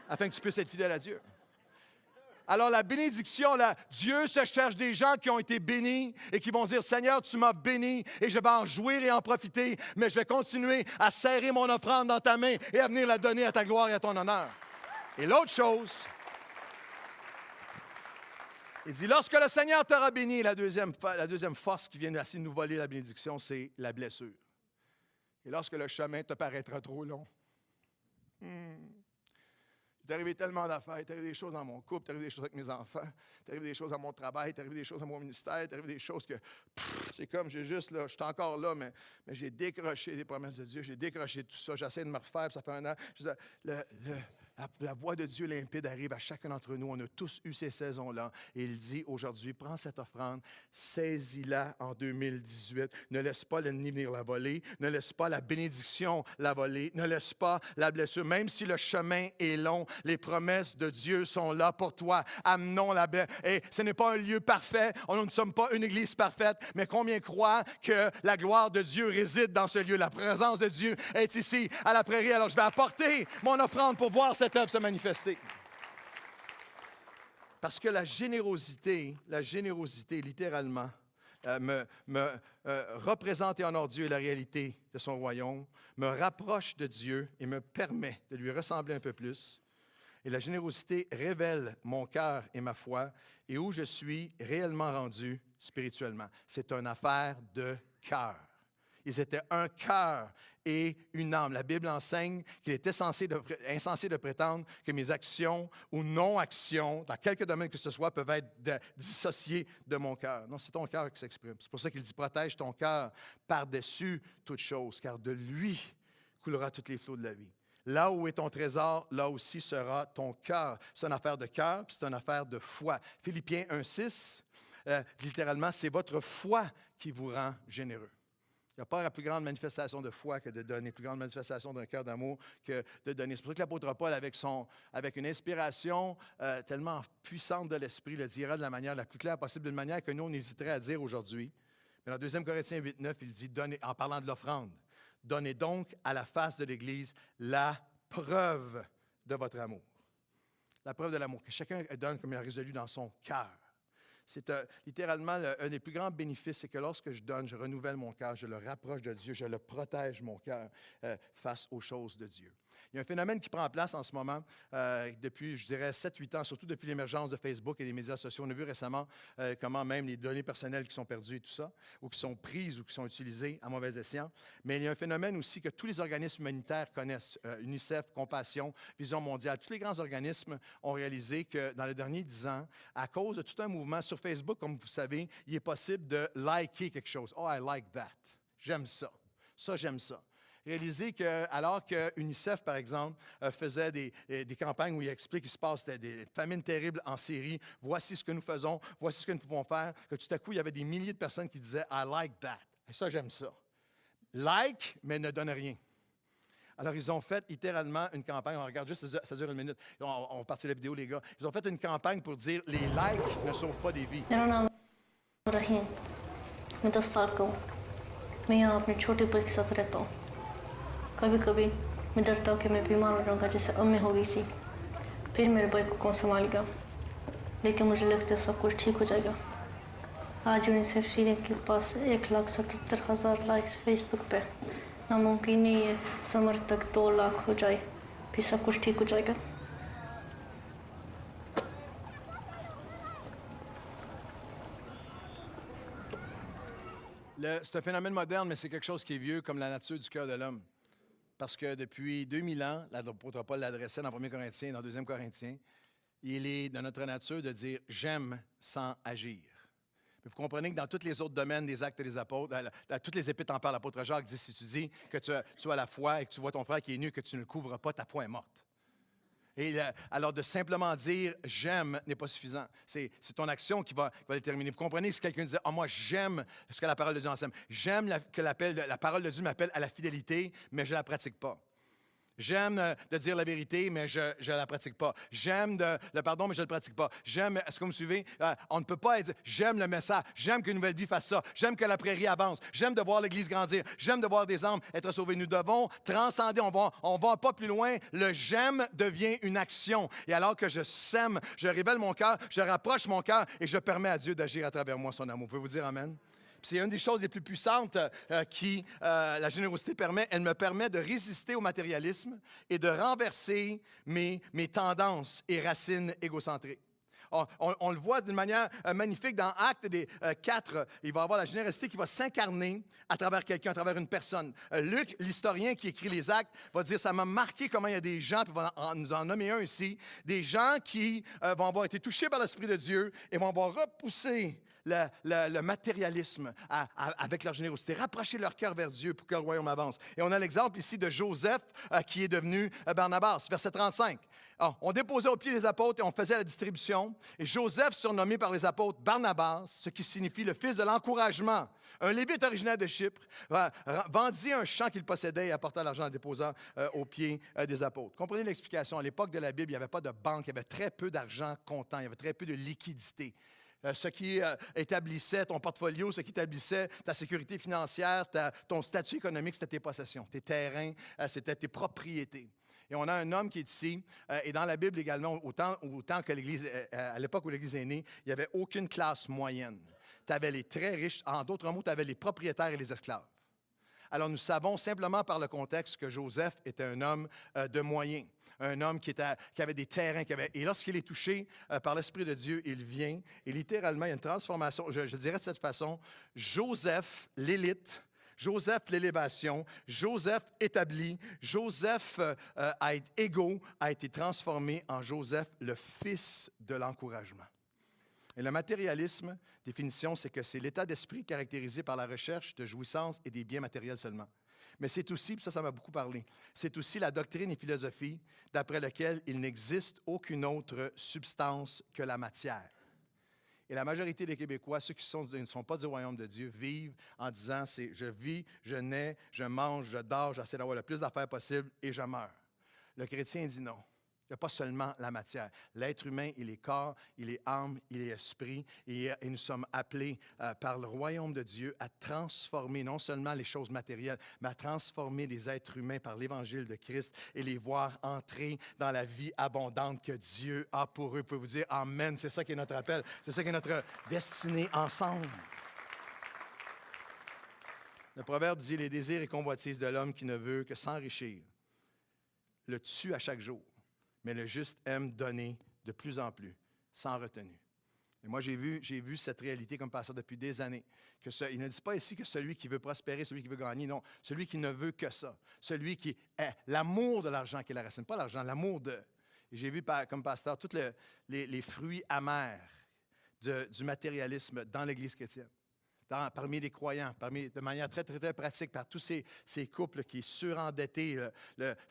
afin que tu puisses être fidèle à Dieu. Alors, la bénédiction, là, Dieu se cherche des gens qui ont été bénis et qui vont dire, Seigneur, tu m'as béni et je vais en jouir et en profiter, mais je vais continuer à serrer mon offrande dans ta main et à venir la donner à ta gloire et à ton honneur. Et l'autre chose, il dit, lorsque le Seigneur t'aura béni, la deuxième force qui vient d'essayer de nous voler la bénédiction, c'est la blessure. Et lorsque le chemin te paraîtra trop long, il est arrivé tellement d'affaires, il est arrivé des choses dans mon couple, il est arrivé des choses avec mes enfants, il est arrivé des choses à mon travail, il est arrivé des choses à mon ministère, il est arrivé des choses que, c'est comme, je suis encore là, mais j'ai décroché des promesses de Dieu, j'ai décroché tout ça, j'essaie de me refaire, puis ça fait un an. La voix de Dieu limpide arrive à chacun d'entre nous. On a tous eu ces saisons-là. Et il dit aujourd'hui, prends cette offrande, saisis-la en 2018. Ne laisse pas l'ennemi venir la voler. Ne laisse pas la bénédiction la voler. Ne laisse pas la blessure. Même si le chemin est long, les promesses de Dieu sont là pour toi. Amenons la paix. Et ce n'est pas un lieu parfait. Nous ne sommes pas une église parfaite. Mais combien croient que la gloire de Dieu réside dans ce lieu? La présence de Dieu est ici, à la prairie. Alors je vais apporter mon offrande pour voir cette œuvre se manifester. Parce que la générosité, littéralement, me représente et honore Dieu et la réalité de son royaume, me rapproche de Dieu et me permet de lui ressembler un peu plus. Et la générosité révèle mon cœur et ma foi et où je suis réellement rendu spirituellement. C'est une affaire de cœur. Ils étaient un cœur et une âme. La Bible enseigne qu'il est insensé de prétendre que mes actions ou non-actions, dans quelque domaine que ce soit, peuvent être dissociées de mon cœur. Non, c'est ton cœur qui s'exprime. C'est pour ça qu'il dit « Protège ton cœur par-dessus toute chose, car de lui coulera tous les flots de la vie. » Là où est ton trésor, là aussi sera ton cœur. C'est une affaire de cœur, puis c'est une affaire de foi. Philippiens 1,6, littéralement, c'est votre foi qui vous rend généreux. Il n'y a pas la plus grande manifestation de foi que de donner, plus grande manifestation d'un cœur d'amour que de donner. C'est pour ça que l'apôtre Paul, avec une inspiration tellement puissante de l'Esprit, le dira de la manière la plus claire possible, d'une manière que nous, on hésiterait à dire aujourd'hui. Mais dans 2 Corinthiens 8,9, il dit, en parlant de l'offrande, « Donnez donc à la face de l'Église la preuve de votre amour. » La preuve de l'amour, que chacun donne comme il a résolu dans son cœur. C'est littéralement un des plus grands bénéfices, c'est que lorsque je donne, je renouvelle mon cœur, je le rapproche de Dieu, je le protège, mon cœur, face aux choses de Dieu. Il y a un phénomène qui prend place en ce moment, depuis, je dirais, 7-8 ans, surtout depuis l'émergence de Facebook et des médias sociaux. On a vu récemment comment même les données personnelles qui sont perdues et tout ça, ou qui sont prises ou qui sont utilisées à mauvais escient. Mais il y a un phénomène aussi que tous les organismes humanitaires connaissent, UNICEF, Compassion, Vision mondiale. Tous les grands organismes ont réalisé que dans les derniers 10 ans, à cause de tout un mouvement sur Facebook, comme vous savez, il est possible de liker quelque chose. « Oh, I like that. J'aime ça. Ça, j'aime ça. » Réaliser que, alors que UNICEF, par exemple, faisait des campagnes où il explique qu'il se passe des famines terribles en Syrie, voici ce que nous faisons, voici ce que nous pouvons faire, que tout à coup, il y avait des milliers de personnes qui disaient « I like that ». Et ça, j'aime ça. Like, mais ne donne rien. Alors, ils ont fait littéralement une campagne. On regarde juste, ça dure une minute. On va partir de la vidéo, les gars. Ils ont fait une campagne pour dire « Les likes ne sauvent pas des vies ». कभी-कभी मैं डरता हूँ कि मैं बीमार हो जाऊँगा जैसे अब मैं हो गई थी फिर मेरे भाई को कौन संभालेगा लेकिन मुझे लगता है सब कुछ ठीक हो जाएगा आज यूनिसेफ सीरिया के पास 1,77,000 लाइक्स फेसबुक पे नामुमकिन नहीं है समर तक 2 लाख हो जाए फिर सब कुछ ठीक हो जाएगा C'est un phénomène moderne, mais c'est quelque chose qui est vieux comme la nature du cœur de l'homme. Parce que depuis 2000 ans, l'apôtre Paul l'adressait dans 1 Corinthiens, dans 2 Corinthiens, il est de notre nature de dire « j'aime sans agir ». Mais vous comprenez que dans tous les autres domaines des actes des apôtres, dans toutes les épîtres en parlent, l'apôtre Jacques dit, si tu dis que tu as la foi et que tu vois ton frère qui est nu, que tu ne le couvres pas, ta foi est morte. Et alors, de simplement dire « j'aime » n'est pas suffisant. C'est ton action qui va déterminer. Vous comprenez si quelqu'un disait « moi, j'aime ce que la parole de Dieu enseigne. J'aime que la parole de Dieu m'appelle à la fidélité, mais je ne la pratique pas. J'aime de dire la vérité, mais je ne la pratique pas. J'aime le pardon, mais je ne le pratique pas. Est-ce que vous me suivez? On ne peut pas dire, j'aime le message, j'aime qu'une nouvelle vie fasse ça, j'aime que la prairie avance, j'aime de voir l'Église grandir, j'aime de voir des âmes être sauvées. Nous devons transcender, on va pas plus loin. Le j'aime devient une action. Et alors que je sème, je révèle mon cœur, je rapproche mon cœur et je permets à Dieu d'agir à travers moi son amour. Pouvez-vous dire Amen? C'est une des choses les plus puissantes qui la générosité permet. Elle me permet de résister au matérialisme et de renverser mes tendances et racines égocentriques. On le voit d'une manière magnifique dans Actes 4. Il va y avoir la générosité qui va s'incarner à travers quelqu'un, à travers une personne. Luc, l'historien qui écrit les Actes, va dire « ça m'a marqué comment il y a des gens, puis il va nous en nommer un ici, des gens qui vont avoir été touchés par l'Esprit de Dieu et vont avoir repoussé le matérialisme avec leur générosité, rapprocher leur cœur vers Dieu pour que le royaume avance. Et on a l'exemple ici de Joseph qui est devenu Barnabas, verset 35. on déposait aux pieds des apôtres et on faisait la distribution. Et Joseph, surnommé par les apôtres Barnabas, ce qui signifie le fils de l'encouragement, un Lévite originaire de Chypre, vendit un champ qu'il possédait et apporta l'argent en le déposant aux pieds des apôtres. Comprenez l'explication. À l'époque de la Bible, il n'y avait pas de banque, il y avait très peu d'argent comptant, il y avait très peu de liquidité. Ce qui établissait ton portfolio, ce qui établissait ta sécurité financière, ton statut économique, c'était tes possessions, tes terrains, c'était tes propriétés. Et on a un homme qui est ici, et dans la Bible également, autant que l'Église, à l'époque où l'Église est née, il n'y avait aucune classe moyenne. Tu avais les très riches, en d'autres mots, tu avais les propriétaires et les esclaves. Alors nous savons simplement par le contexte que Joseph était un homme de moyens, un homme qui avait des terrains, et lorsqu'il est touché par l'Esprit de Dieu, il vient, et littéralement, il y a une transformation, je dirais de cette façon, Joseph, l'élite, Joseph, l'élévation, Joseph établi, Joseph égaux, a été transformé en Joseph, le fils de l'encouragement. Et le matérialisme, définition, c'est que c'est l'état d'esprit caractérisé par la recherche de jouissance et des biens matériels seulement. Mais c'est aussi, puis ça m'a beaucoup parlé, c'est aussi la doctrine et philosophie d'après laquelle il n'existe aucune autre substance que la matière. Et la majorité des Québécois, ceux qui ne sont pas du royaume de Dieu, vivent en disant, c'est je vis, je nais, je mange, je dors, j'essaie d'avoir le plus d'affaires possible et je meurs. Le chrétien dit non. Il n'y a pas seulement la matière. L'être humain, il est corps, il est âme, il est esprit. Et nous sommes appelés par le royaume de Dieu à transformer non seulement les choses matérielles, mais à transformer les êtres humains par l'évangile de Christ et les voir entrer dans la vie abondante que Dieu a pour eux. Vous pouvez vous dire Amen. C'est ça qui est notre appel. C'est ça qui est notre destinée ensemble. Le proverbe dit « Les désirs et convoitises de l'homme qui ne veut que s'enrichir le tue à chaque jour. Mais le juste aime donner de plus en plus, sans retenue. » Et moi, j'ai vu cette réalité comme pasteur depuis des années. Il ne dit pas ici que celui qui veut prospérer, celui qui veut gagner, non. Celui qui ne veut que ça. Celui qui est l'amour de l'argent qui est la racine. Pas l'argent, l'amour de. Et j'ai vu comme pasteur tous les fruits amers du matérialisme dans l'Église chrétienne. Parmi les croyants, de manière très, très, très pratique, par tous ces couples qui, surendettés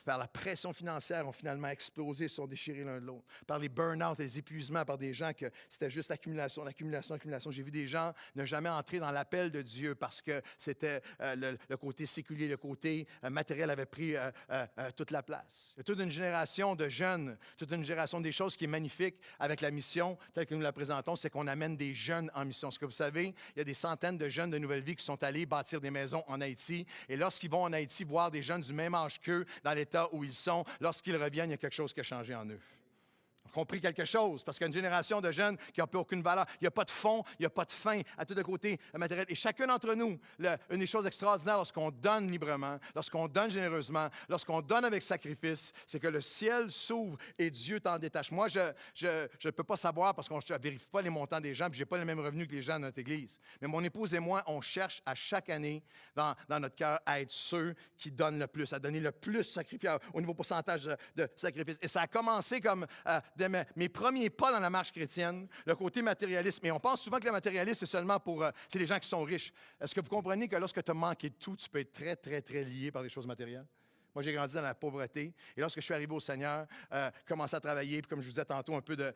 par la pression financière, ont finalement explosé, se sont déchirés l'un de l'autre. Par les burn-out, les épuisements, par des gens que c'était juste l'accumulation. J'ai vu des gens ne jamais entrer dans l'appel de Dieu parce que c'était le côté séculier, le côté matériel avait pris toute la place. Il y a toute une génération de jeunes, toute une génération des choses qui est magnifique avec la mission telle que nous la présentons, c'est qu'on amène des jeunes en mission. Ce que vous savez, il y a des centaines de jeunes de Nouvelle Vie qui sont allés bâtir des maisons en Haïti. Et lorsqu'ils vont en Haïti voir des jeunes du même âge qu'eux, dans l'état où ils sont, lorsqu'ils reviennent, il y a quelque chose qui a changé en eux. Compris quelque chose, parce qu'il y a une génération de jeunes qui n'ont plus aucune valeur. Il n'y a pas de fond, il n'y a pas de fin à tout de côté matériel. Et chacun d'entre nous, une des choses extraordinaires lorsqu'on donne librement, lorsqu'on donne généreusement, lorsqu'on donne avec sacrifice, c'est que le ciel s'ouvre et Dieu t'en détache. Moi, je ne peux pas savoir parce qu'on ne vérifie pas les montants des gens, puis je n'ai pas le même revenu que les gens de notre Église. Mais mon épouse et moi, on cherche à chaque année dans notre cœur à être ceux qui donnent le plus, à donner le plus sacrifice au niveau pourcentage de sacrifice. Et ça a commencé comme mes premiers pas dans la marche chrétienne, le côté matérialiste. Mais on pense souvent que le matérialisme, c'est seulement c'est les gens qui sont riches. Est-ce que vous comprenez que lorsque tu as manqué de tout, tu peux être très, très, très lié par les choses matérielles? Moi, j'ai grandi dans la pauvreté. Et lorsque je suis arrivé au Seigneur, commencé à travailler, puis comme je vous disais tantôt, un peu de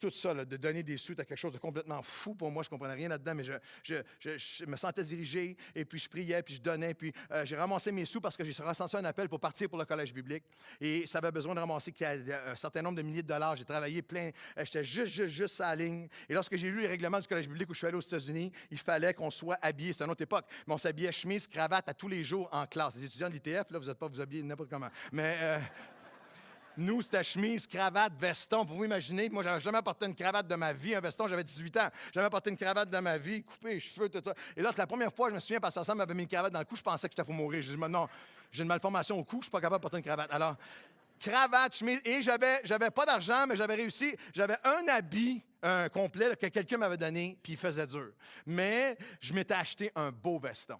tout ça, de donner des sous à quelque chose de complètement fou pour moi. Je ne comprenais rien là-dedans, mais je me sentais dirigé, et puis je priais, puis je donnais, puis j'ai ramassé mes sous parce que j'ai ressenti un appel pour partir pour le collège biblique. Et ça avait besoin de ramasser un certain nombre de milliers de dollars. J'ai travaillé plein, j'étais juste à la ligne. Et lorsque j'ai lu les règlements du collège biblique où je suis allé aux États-Unis, il fallait qu'on soit habillé. C'est une autre époque, mais on s'habillait chemise, cravate à tous les jours en classe. Les étudiants de l'ITF, là, vous n'êtes pas vous habillez n'importe comment. Mais nous, c'était chemise, cravate, veston. Vous vous imaginez, moi, je n'avais jamais porté une cravate de ma vie, un veston, j'avais 18 ans. J'ai jamais porté une cravate de ma vie, coupé les cheveux, tout ça. Et là, c'est la première fois, je me souviens, Pasteur Sam m'avait mis une cravate dans le cou, je pensais que j'étais pour mourir. Je dis, non, j'ai une malformation au cou, je ne suis pas capable de porter une cravate. Alors, cravate, chemise, et j'avais pas d'argent, mais j'avais réussi. J'avais un habit complet que quelqu'un m'avait donné, puis il faisait dur. Mais je m'étais acheté un beau veston.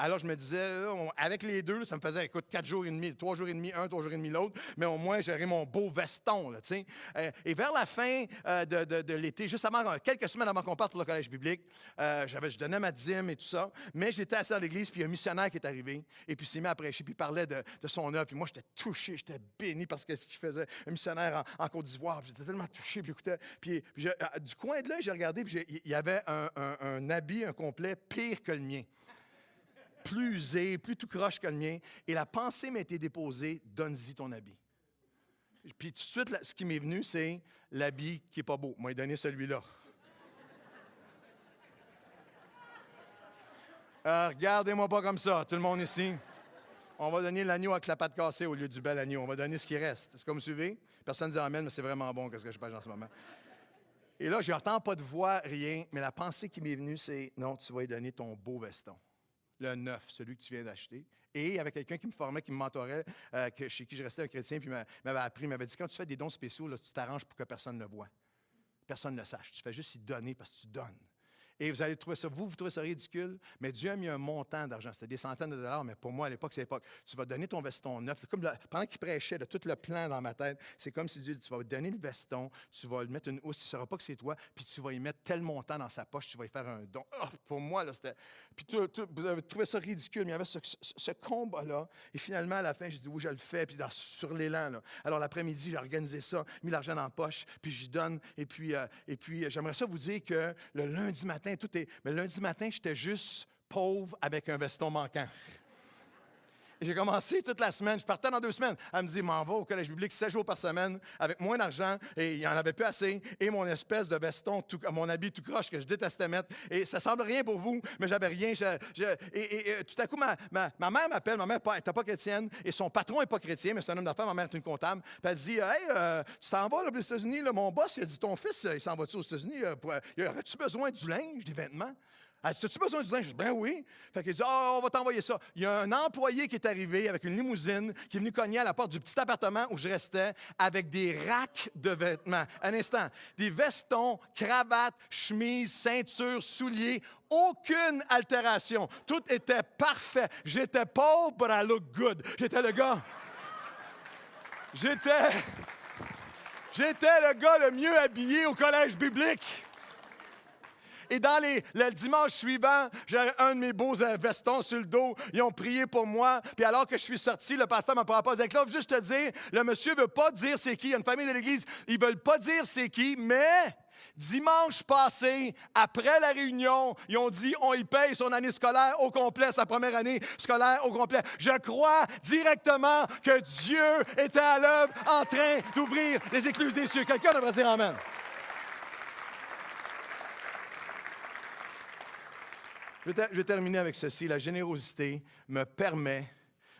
Alors, je me disais, avec les deux, ça me faisait, écoute, 4 jours et demi, 3 jours et demi, 3 jours et demi l'autre, mais au moins, j'aurais mon beau veston, là, tu sais. Et vers la fin de l'été, juste avant, quelques semaines avant qu'on parte pour le collège biblique, je donnais ma dîme et tout ça, mais j'étais assis à l'église, puis il y a un missionnaire qui est arrivé, et puis il s'est mis à prêcher, puis il parlait de son œuvre, puis moi, j'étais touché, j'étais béni parce que ce qu'il faisait, un missionnaire en Côte d'Ivoire, j'étais tellement touché, puis j'écoutais, puis du coin de l'œil, j'ai regardé, puis il y avait un habit, un complet, pire que le mien. Plus usé, plus tout croche que le mien, et la pensée m'a été déposée, donne-y ton habit. Puis tout de suite, ce qui m'est venu, c'est l'habit qui n'est pas beau. Moi, il donné celui-là. Regardez-moi pas comme ça, tout le monde ici. On va donner l'agneau avec la patte cassée au lieu du bel agneau. On va donner ce qui reste. C'est comme vous suivez? Personne ne dit amen, mais c'est vraiment bon, qu'est-ce que je passe en ce moment. Et là, je n'entends pas de voix, rien, mais la pensée qui m'est venue, c'est non, tu vas lui donner ton beau veston. Le neuf, celui que tu viens d'acheter. Et il y avait quelqu'un qui me formait, qui me mentorait, chez qui je restais un chrétien, puis m'avait appris, m'avait dit, quand tu fais des dons spéciaux, là, tu t'arranges pour que personne ne le voie. Personne ne le sache. Tu fais juste y donner parce que tu donnes. Et vous allez trouver ça, vous trouvez ça ridicule, mais Dieu a mis un montant d'argent. C'était des centaines de dollars, mais pour moi, à l'époque, c'est l'époque. Tu vas donner ton veston neuf. Pendant qu'il prêchait, de tout le plan dans ma tête, c'est comme si Dieu dit, tu vas lui donner le veston, tu vas lui mettre une housse, il ne saura pas que c'est toi, puis tu vas y mettre tel montant dans sa poche, tu vas y faire un don. Oh, pour moi, là, c'était... Puis vous avez trouvé ça ridicule, mais il y avait ce combat-là. Et finalement, à la fin, j'ai dit, oui, je le fais, puis sur l'élan, là. Alors, l'après-midi, j'ai organisé ça, mis l'argent dans la poche, puis j'y donne. Et puis j'aimerais ça vous dire que le lundi matin, mais le lundi matin, j'étais juste pauvre avec un veston manquant. Et j'ai commencé toute la semaine. Je partais dans 2 semaines. Elle me dit, m'en va au collège biblique 7 jours par semaine avec moins d'argent et il n'y en avait plus assez. Et mon espèce de veston, mon habit tout croche que je détestais mettre. Et ça semble rien pour vous, mais j'avais rien. Et tout à coup, ma mère m'appelle. Ma mère n'était pas chrétienne et son patron n'est pas chrétien, mais c'est un homme d'affaires. Ma mère est une comptable. Puis elle dit, hey, tu t'en vas là, aux États-Unis? Là, mon boss, il a dit, ton fils, il s'en va-tu aux États-Unis? Aurais-tu besoin du linge, des vêtements? Elle dit, as-tu besoin du linge? Je dis, ben oui. Fait qu'il dit, on va t'envoyer ça. Il y a un employé qui est arrivé avec une limousine, qui est venu cogner à la porte du petit appartement où je restais avec des racks de vêtements. Un instant. Des vestons, cravates, chemises, ceintures, souliers. Aucune altération. Tout était parfait. J'étais pauvre, but I look good. J'étais le gars. J'étais le gars le mieux habillé au collège biblique. Et dans le dimanche suivant, j'avais un de mes beaux vestons sur le dos. Ils ont prié pour moi. Puis alors que je suis sorti, le pasteur m'a proposé, là, juste te dire, le monsieur ne veut pas dire c'est qui. Il y a une famille de l'Église, ils ne veulent pas dire c'est qui, mais dimanche passé, après la réunion, ils ont dit, on y paye son année scolaire au complet, sa première année scolaire au complet. Je crois directement que Dieu était à l'œuvre en train d'ouvrir les écluses des cieux. Quelqu'un devrait dire amen. Je vais terminer avec ceci. La générosité me permet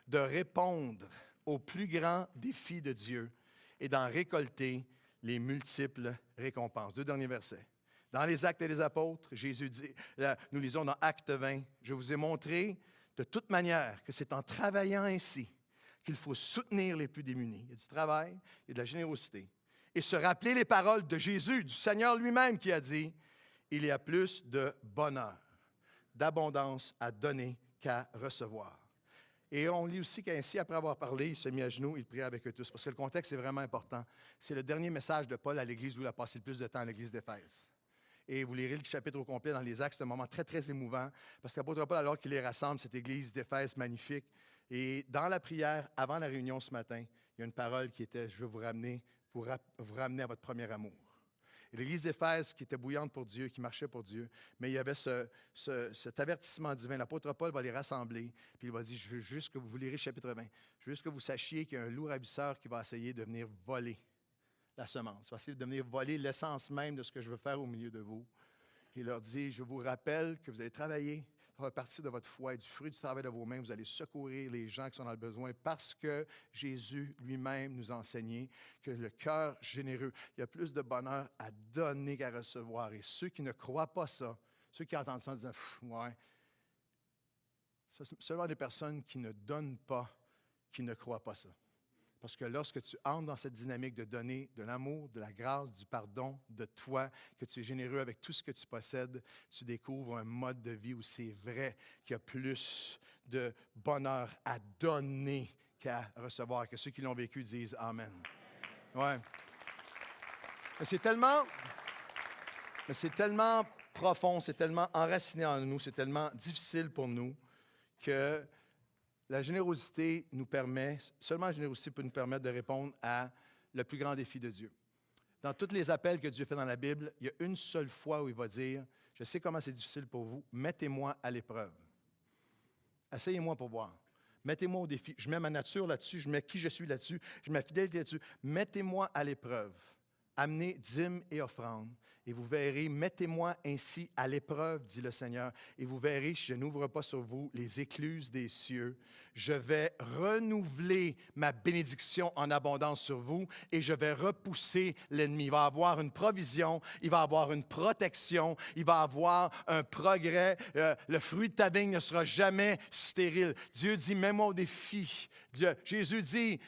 de répondre aux plus grands défis de Dieu et d'en récolter les multiples récompenses. 2 derniers versets. Dans les Actes des Apôtres, Jésus dit, nous lisons dans Acte 20, « Je vous ai montré de toute manière que c'est en travaillant ainsi qu'il faut soutenir les plus démunis. » Il y a du travail, il y a de la générosité. Et se rappeler les paroles de Jésus, du Seigneur lui-même qui a dit, « Il y a plus de bonheur, d'abondance à donner qu'à recevoir. » Et on lit aussi qu'ainsi, après avoir parlé, il se mit à genoux, il pria avec eux tous. Parce que le contexte est vraiment important. C'est le dernier message de Paul à l'Église où il a passé le plus de temps à l'Église d'Éphèse. Et vous lirez le chapitre au complet dans les Actes, c'est un moment très, très émouvant. Parce qu'apôtre Paul, alors qu'il les rassemble, cette Église d'Éphèse magnifique, et dans la prière, avant la réunion ce matin, il y a une parole qui était « Je veux vous ramener pour vous ramener à votre premier amour ». Et l'Église d'Éphèse, qui était bouillante pour Dieu, qui marchait pour Dieu, mais il y avait cet avertissement divin. L'apôtre Paul va les rassembler, puis il va dire, je veux juste que vous lirez le chapitre 20, je veux juste que vous sachiez qu'il y a un loup ravisseur qui va essayer de venir voler la semence, il va essayer de venir voler l'essence même de ce que je veux faire au milieu de vous. Il leur dit, je vous rappelle que vous allez travailler, ça va partir de votre foi et du fruit du travail de vos mains, vous allez secourir les gens qui sont dans le besoin parce que Jésus lui-même nous a enseigné que le cœur généreux, il y a plus de bonheur à donner qu'à recevoir. Et ceux qui ne croient pas ça, ceux qui entendent ça en disant « ouais », c'est seulement des personnes qui ne donnent pas, qui ne croient pas ça. Parce que lorsque tu entres dans cette dynamique de donner de l'amour, de la grâce, du pardon, de toi, que tu es généreux avec tout ce que tu possèdes, tu découvres un mode de vie où c'est vrai qu'il y a plus de bonheur à donner qu'à recevoir. Que ceux qui l'ont vécu disent Amen. Ouais. Mais c'est tellement profond, c'est tellement enraciné en nous, c'est tellement difficile pour nous que la générosité nous permet, seulement la générosité peut nous permettre de répondre à le plus grand défi de Dieu. Dans tous les appels que Dieu fait dans la Bible, il y a une seule fois où il va dire, je sais comment c'est difficile pour vous, mettez-moi à l'épreuve. Essayez-moi pour voir. Mettez-moi au défi. Je mets ma nature là-dessus, je mets qui je suis là-dessus, je mets ma fidélité là-dessus. Mettez-moi à l'épreuve. Amenez dîmes et offrandes, et vous verrez, mettez-moi ainsi à l'épreuve, dit le Seigneur, et vous verrez, je n'ouvre pas sur vous les écluses des cieux. Je vais renouveler ma bénédiction en abondance sur vous, et je vais repousser l'ennemi. Il va avoir une provision, il va avoir une protection, il va avoir un progrès. Le fruit de ta vigne ne sera jamais stérile. Dieu dit, mets-moi au défi. Jésus dit,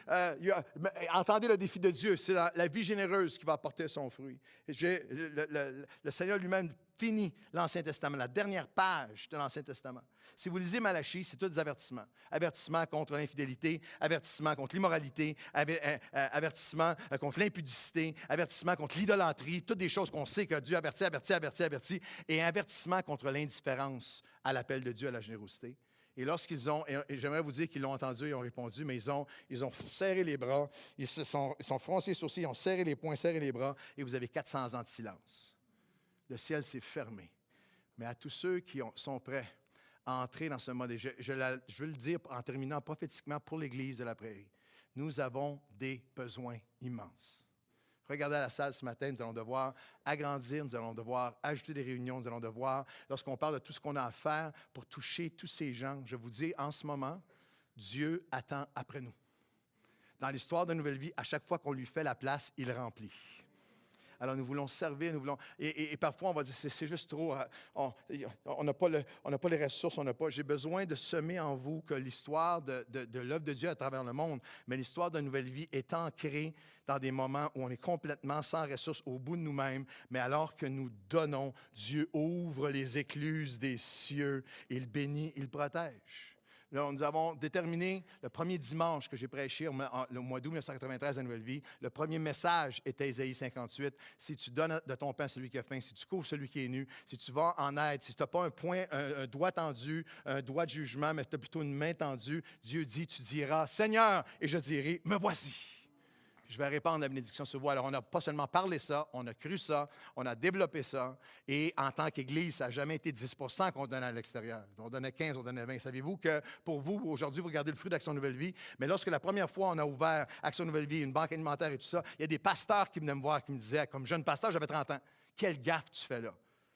entendez le défi de Dieu, c'est la vie généreuse qui va apporter son fruit. Le Seigneur lui-même finit l'Ancien Testament, la dernière page de l'Ancien Testament. Si vous lisez Malachie, c'est tous des avertissements. Avertissement contre l'infidélité, avertissement contre l'immoralité, avertissement contre l'impudicité, avertissement contre l'idolâtrie, toutes des choses qu'on sait que Dieu avertit, et avertissement contre l'indifférence à l'appel de Dieu à la générosité. Et lorsqu'ils ont, et j'aimerais vous dire qu'ils l'ont entendu, ils ont répondu, mais ils ont serré les bras, ils sont froncés les sourcils, ils ont serré les poings, serré les bras, et vous avez 400 ans de silence. Le ciel s'est fermé. Mais à tous ceux qui sont prêts à entrer dans ce mode, et je veux le dire en terminant prophétiquement pour l'Église de la Prairie, nous avons des besoins immenses. Regardez à la salle ce matin, nous allons devoir agrandir, nous allons devoir ajouter des réunions, nous allons devoir, lorsqu'on parle de tout ce qu'on a à faire pour toucher tous ces gens, je vous dis, en ce moment, Dieu attend après nous. Dans l'histoire de Nouvelle Vie, à chaque fois qu'on lui fait la place, il remplit. Alors, nous voulons servir, nous voulons... Et parfois, on va dire, c'est juste trop... On n'a pas les ressources, j'ai besoin de semer en vous que l'histoire de l'œuvre de Dieu à travers le monde, mais l'histoire de Nouvelle Vie est ancrée dans des moments où on est complètement sans ressources, au bout de nous-mêmes, mais alors que nous donnons, Dieu ouvre les écluses des cieux, il bénit, il protège. Là, nous avons déterminé le premier dimanche que j'ai prêché le mois d'août 1993 à Nouvelle Vie. Le premier message était Ésaïe 58. Si tu donnes de ton pain à celui qui a faim, si tu couvres celui qui est nu, si tu vas en aide, si tu n'as pas un doigt tendu, un doigt de jugement, mais tu as plutôt une main tendue, Dieu dit, tu diras, Seigneur, et je dirai, me voici. Je vais répandre la bénédiction sur vous. Alors, on n'a pas seulement parlé ça, on a cru ça, on a développé ça. Et en tant qu'Église, ça n'a jamais été 10 % qu'on donnait à l'extérieur. On donnait 15, on donnait 20. Savez-vous que pour vous, aujourd'hui, vous regardez le fruit d'Action Nouvelle Vie, mais lorsque la première fois, on a ouvert Action Nouvelle Vie, une banque alimentaire et tout ça, il y a des pasteurs qui venaient me voir, qui me disaient, comme jeune pasteur, j'avais 30 ans, quelle gaffe tu fais là?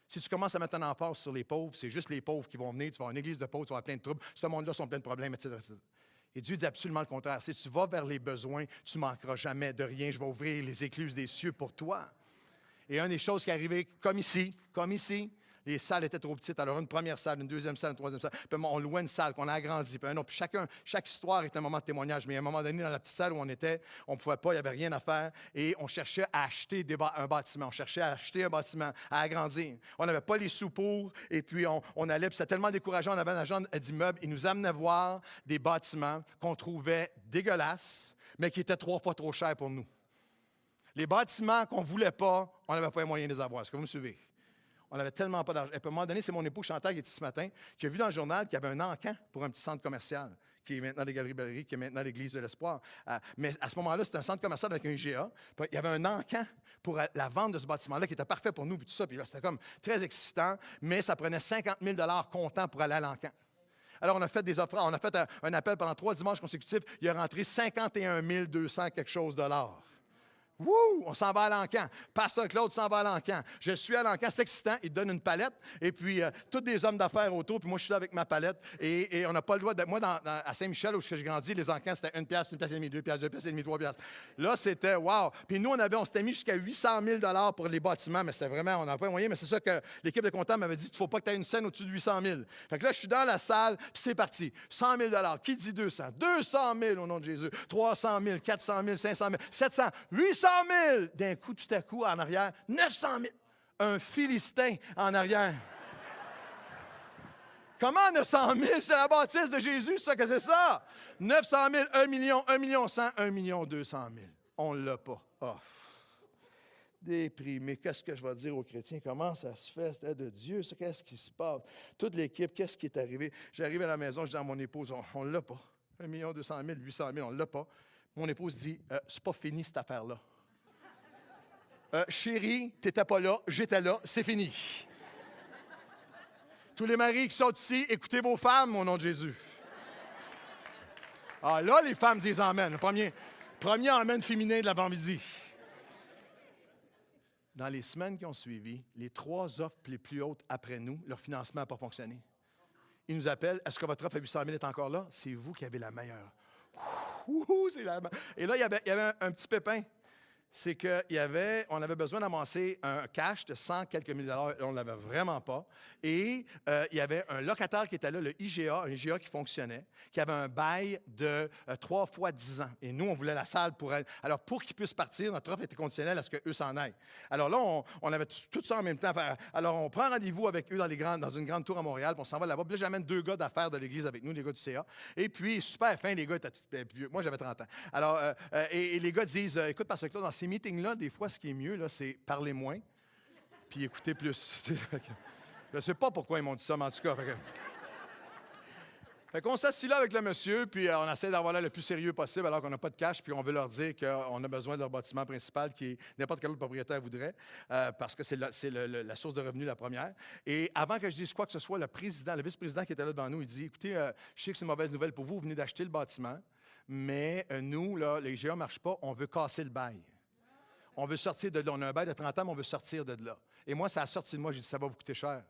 Si tu commences à mettre un emphase sur les pauvres, c'est juste les pauvres qui vont venir, tu vas avoir une église de pauvres, tu vas avoir plein de troubles, ce monde-là sont plein de problèmes, etc., etc. Et Dieu dit absolument le contraire. Si tu vas vers les besoins, tu ne manqueras jamais de rien. Je vais ouvrir les écluses des cieux pour toi. Et une des choses qui est arrivée, comme ici, les salles étaient trop petites. Alors, une première salle, une deuxième salle, une troisième salle. Puis on louait une salle qu'on a agrandie. Puis chaque histoire est un moment de témoignage. Mais à un moment donné, dans la petite salle où on était, on ne pouvait pas, il n'y avait rien à faire. Et on cherchait à acheter un bâtiment. On cherchait à acheter un bâtiment, à agrandir. On n'avait pas les sous pour. Et puis, on allait. Puis c'était tellement décourageant. On avait un agent d'immeuble. Il nous amenait voir des bâtiments qu'on trouvait dégueulasses, mais qui étaient 3 fois trop chers pour nous. Les bâtiments qu'on ne voulait pas, on n'avait pas les moyens de les avoir. Est-ce que vous me suivez? On n'avait tellement pas d'argent. Et à un moment donné, c'est mon époux Chantal qui est ici ce matin, qui a vu dans le journal qu'il y avait un encan pour un petit centre commercial, qui est maintenant les Galeries Bellerie, qui est maintenant l'Église de l'Espoir. Mais à ce moment-là, c'était un centre commercial avec un IGA. Puis il y avait un encan pour la vente de ce bâtiment-là qui était parfait pour nous, puis tout ça. Puis là, c'était comme très excitant, mais ça prenait 50 000 $ comptant pour aller à l'encan. Alors, on a fait des offrandes. On a fait un appel pendant 3 dimanches consécutifs. Il a rentré 51 200 quelque chose dollars. Wouh! On s'en va à l'encan. Pasteur Claude s'en va à l'encan. Je suis à l'encan. C'est excitant. Il donne une palette. Et puis, tous des hommes d'affaires autour. Puis moi, je suis là avec ma palette. Et on n'a pas le droit de. Moi, à Saint-Michel, où j'ai grandi, les encans, c'était 1 piastre, 1 piastre et demi, 2 piastres, 2 piastres et demi, 3 piastres. Là, c'était wow. Puis nous, on s'était mis jusqu'à 800 000 pour les bâtiments. Mais c'était vraiment, on n'a pas moyen. Mais c'est ça que l'équipe de comptables m'avait dit, il ne faut pas que tu aies une scène au-dessus de 800 000. Fait que là, je suis dans la salle. Puis c'est parti. 100 000 Qui dit 200? 200 000 au nom de Jésus. 300 000, 400 000, 500 000, 700 000, 800 000. D'un coup, tout à coup, en arrière, 900 000. Un Philistin en arrière. Comment 900 000? C'est la bâtisse de Jésus, ça que c'est ça? 900 000, 1 million, 1 million 100, 1 million 200 000. On ne l'a pas. Oh. Déprimé. Qu'est-ce que je vais dire aux chrétiens? Comment ça se fait? C'était de Dieu, ça. Qu'est-ce qui se passe? Toute l'équipe, qu'est-ce qui est arrivé? J'arrive à la maison, je dis à mon épouse, on ne l'a pas. 1 million 200 000, 800 000, on ne l'a pas. Mon épouse dit, c'est pas fini cette affaire-là. Chérie, t'étais pas là, j'étais là, c'est fini. Tous les maris qui sont ici, écoutez vos femmes, au nom de Jésus. Ah là, les femmes disent amen. Premier amen féminin de l'avant-midi. Dans les semaines qui ont suivi, les 3 offres les plus hautes après nous, leur financement n'a pas fonctionné. Ils nous appellent, est-ce que votre offre à 800 000 est encore là? C'est vous qui avez la meilleure. Et là, il y avait un petit pépin. C'est qu'on avait besoin d'amasser un cash de 100 quelques mille dollars, et on ne l'avait vraiment pas. Et il y avait un locataire qui était là, le IGA, un IGA qui fonctionnait, qui avait un bail de 3 fois 10 ans. Et nous, on voulait la salle pour elle. Alors, pour qu'ils puissent partir, notre offre était conditionnelle à ce qu'eux s'en aillent. Alors là, on avait tout ça en même temps. Alors, on prend rendez-vous avec eux dans une grande tour à Montréal, puis on s'en va là-bas. Puis là, j'amène 2 gars d'affaires de l'Église avec nous, les gars du CA. Et puis, super fin, les gars étaient vieux. Moi, j'avais 30 ans. Alors, et les gars disent, écoute, parce que là, dans ces meetings-là, des fois, ce qui est mieux, là, c'est parler moins puis écouter plus. Je ne sais pas pourquoi ils m'ont dit ça, mais en tout cas. Fait qu'on s'assit là avec le monsieur, puis on essaie d'avoir là le plus sérieux possible alors qu'on n'a pas de cash, puis on veut leur dire qu'on a besoin de leur bâtiment principal qui n'importe quel autre propriétaire voudrait, parce que c'est la source de revenus la première. Et avant que je dise quoi que ce soit, le vice-président qui était là devant nous, il dit, écoutez, je sais que c'est une mauvaise nouvelle pour vous, vous venez d'acheter le bâtiment, mais nous, là, les GA ne marchent pas, on veut casser le bail. On veut sortir de là. On a un bail de 30 ans, mais on veut sortir de là. Et moi, ça a sorti de moi. J'ai dit, ça va vous coûter cher.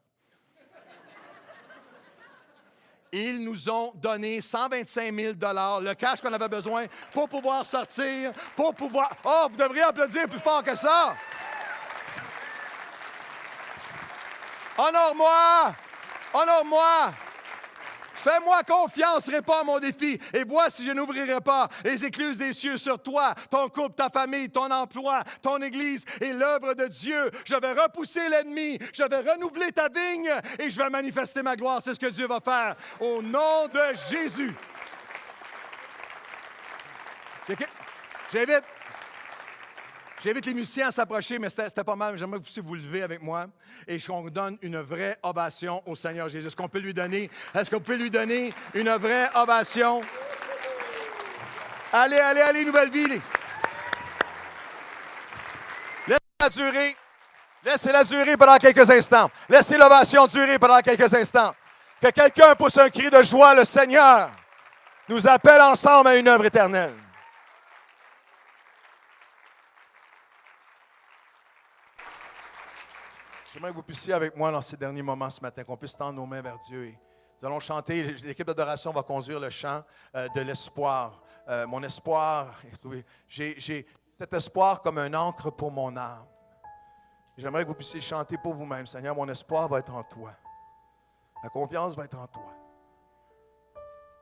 Ils nous ont donné 125 000 le cash qu'on avait besoin pour pouvoir sortir, pour pouvoir... Oh, vous devriez applaudir plus fort que ça! Honore-moi! Honore-moi! Fais-moi confiance, réponds à mon défi, et vois si je n'ouvrirai pas les écluses des cieux sur toi, ton couple, ta famille, ton emploi, ton Église et l'œuvre de Dieu. Je vais repousser l'ennemi, je vais renouveler ta vigne et je vais manifester ma gloire. C'est ce que Dieu va faire au nom de Jésus. J'invite les musiciens à s'approcher, mais c'était pas mal. J'aimerais que vous puissiez vous lever avec moi et qu'on donne une vraie ovation au Seigneur Jésus. Est-ce qu'on peut lui donner? Est-ce qu'on peut lui donner une vraie ovation? Allez, nouvelle vie. Laissez-la durer. Laissez-la durer pendant quelques instants. Laissez l'ovation durer pendant quelques instants. Que quelqu'un pousse un cri de joie. Le Seigneur nous appelle ensemble à une œuvre éternelle. J'aimerais que vous puissiez avec moi dans ces derniers moments ce matin, qu'on puisse tendre nos mains vers Dieu. Et nous allons chanter, l'équipe d'adoration va conduire le chant de l'espoir. Mon espoir, j'ai cet espoir comme un ancre pour mon âme. J'aimerais que vous puissiez chanter pour vous-même, Seigneur, mon espoir va être en toi. La confiance va être en toi.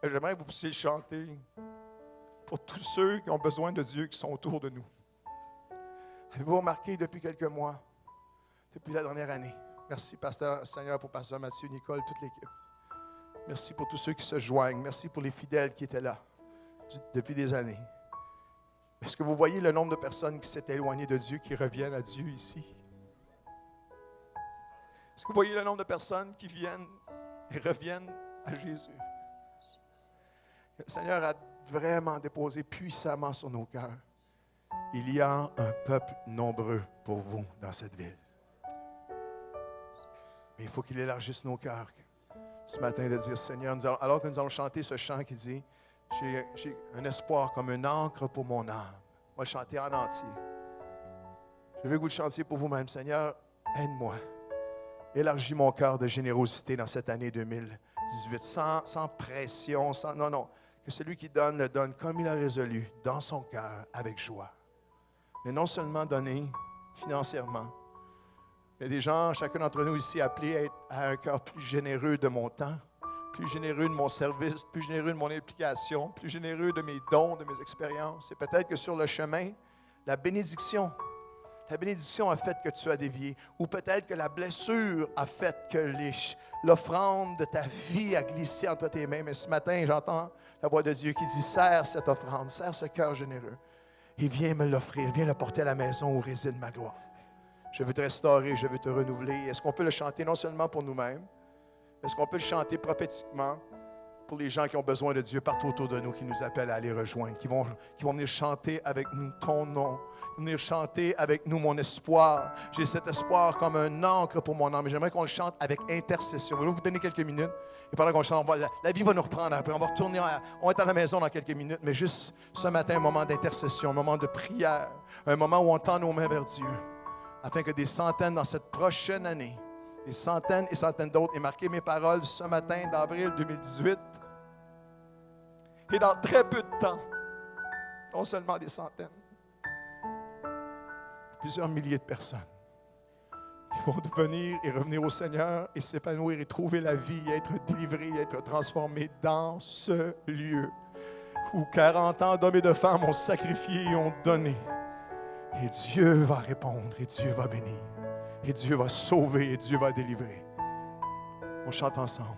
Et j'aimerais que vous puissiez chanter pour tous ceux qui ont besoin de Dieu, qui sont autour de nous. Avez-vous remarqué depuis quelques mois, depuis la dernière année? Merci, Pasteur Seigneur, pour Pasteur Mathieu, Nicole, toute l'équipe. Merci pour tous ceux qui se joignent. Merci pour les fidèles qui étaient là depuis des années. Est-ce que vous voyez le nombre de personnes qui s'étaient éloignées de Dieu, qui reviennent à Dieu ici? Est-ce que vous voyez le nombre de personnes qui viennent et reviennent à Jésus? Le Seigneur a vraiment déposé puissamment sur nos cœurs. Il y a un peuple nombreux pour vous dans cette ville. Mais il faut qu'il élargisse nos cœurs ce matin de dire, Seigneur, alors que nous allons chanter ce chant qui dit, j'ai un espoir comme une ancre pour mon âme. On va le chanter en entier. Je veux que vous le chantiez pour vous-même. Seigneur, aide-moi. Élargis mon cœur de générosité dans cette année 2018, sans pression, non. Que celui qui donne le donne comme il a résolu, dans son cœur, avec joie. Mais non seulement donner financièrement. Il y a des gens, chacun d'entre nous ici, appelés à un cœur plus généreux de mon temps, plus généreux de mon service, plus généreux de mon implication, plus généreux de mes dons, de mes expériences. Et peut-être que sur le chemin, la bénédiction a fait que tu as dévié. Ou peut-être que la blessure a fait que l'offrande de ta vie a glissé entre tes mains. Mais ce matin, j'entends la voix de Dieu qui dit, serre cette offrande, serre ce cœur généreux. Et viens me l'offrir, viens le porter à la maison où réside ma gloire. Je veux te restaurer, je veux te renouveler. Est-ce qu'on peut le chanter non seulement pour nous-mêmes, mais est-ce qu'on peut le chanter prophétiquement pour les gens qui ont besoin de Dieu partout autour de nous, qui nous appellent à aller rejoindre, qui vont venir chanter avec nous ton nom, venir chanter avec nous mon espoir. J'ai cet espoir comme un ancre pour mon âme, mais j'aimerais qu'on le chante avec intercession. Je vais vous donner quelques minutes, et pendant qu'on le chante, la vie va nous reprendre après, on va retourner, on va être à la maison dans quelques minutes, mais juste ce matin, un moment d'intercession, un moment de prière, un moment où on tend nos mains vers Dieu, afin que des centaines dans cette prochaine année, des centaines et centaines d'autres, et marquez mes paroles ce matin d'avril 2018, et dans très peu de temps, non seulement des centaines, plusieurs milliers de personnes qui vont venir et revenir au Seigneur et s'épanouir et trouver la vie, et être délivrés, et être transformés dans ce lieu où 40 ans d'hommes et de femmes ont sacrifié et ont donné. Et Dieu va répondre, et Dieu va bénir, et Dieu va sauver, et Dieu va délivrer. On chante ensemble.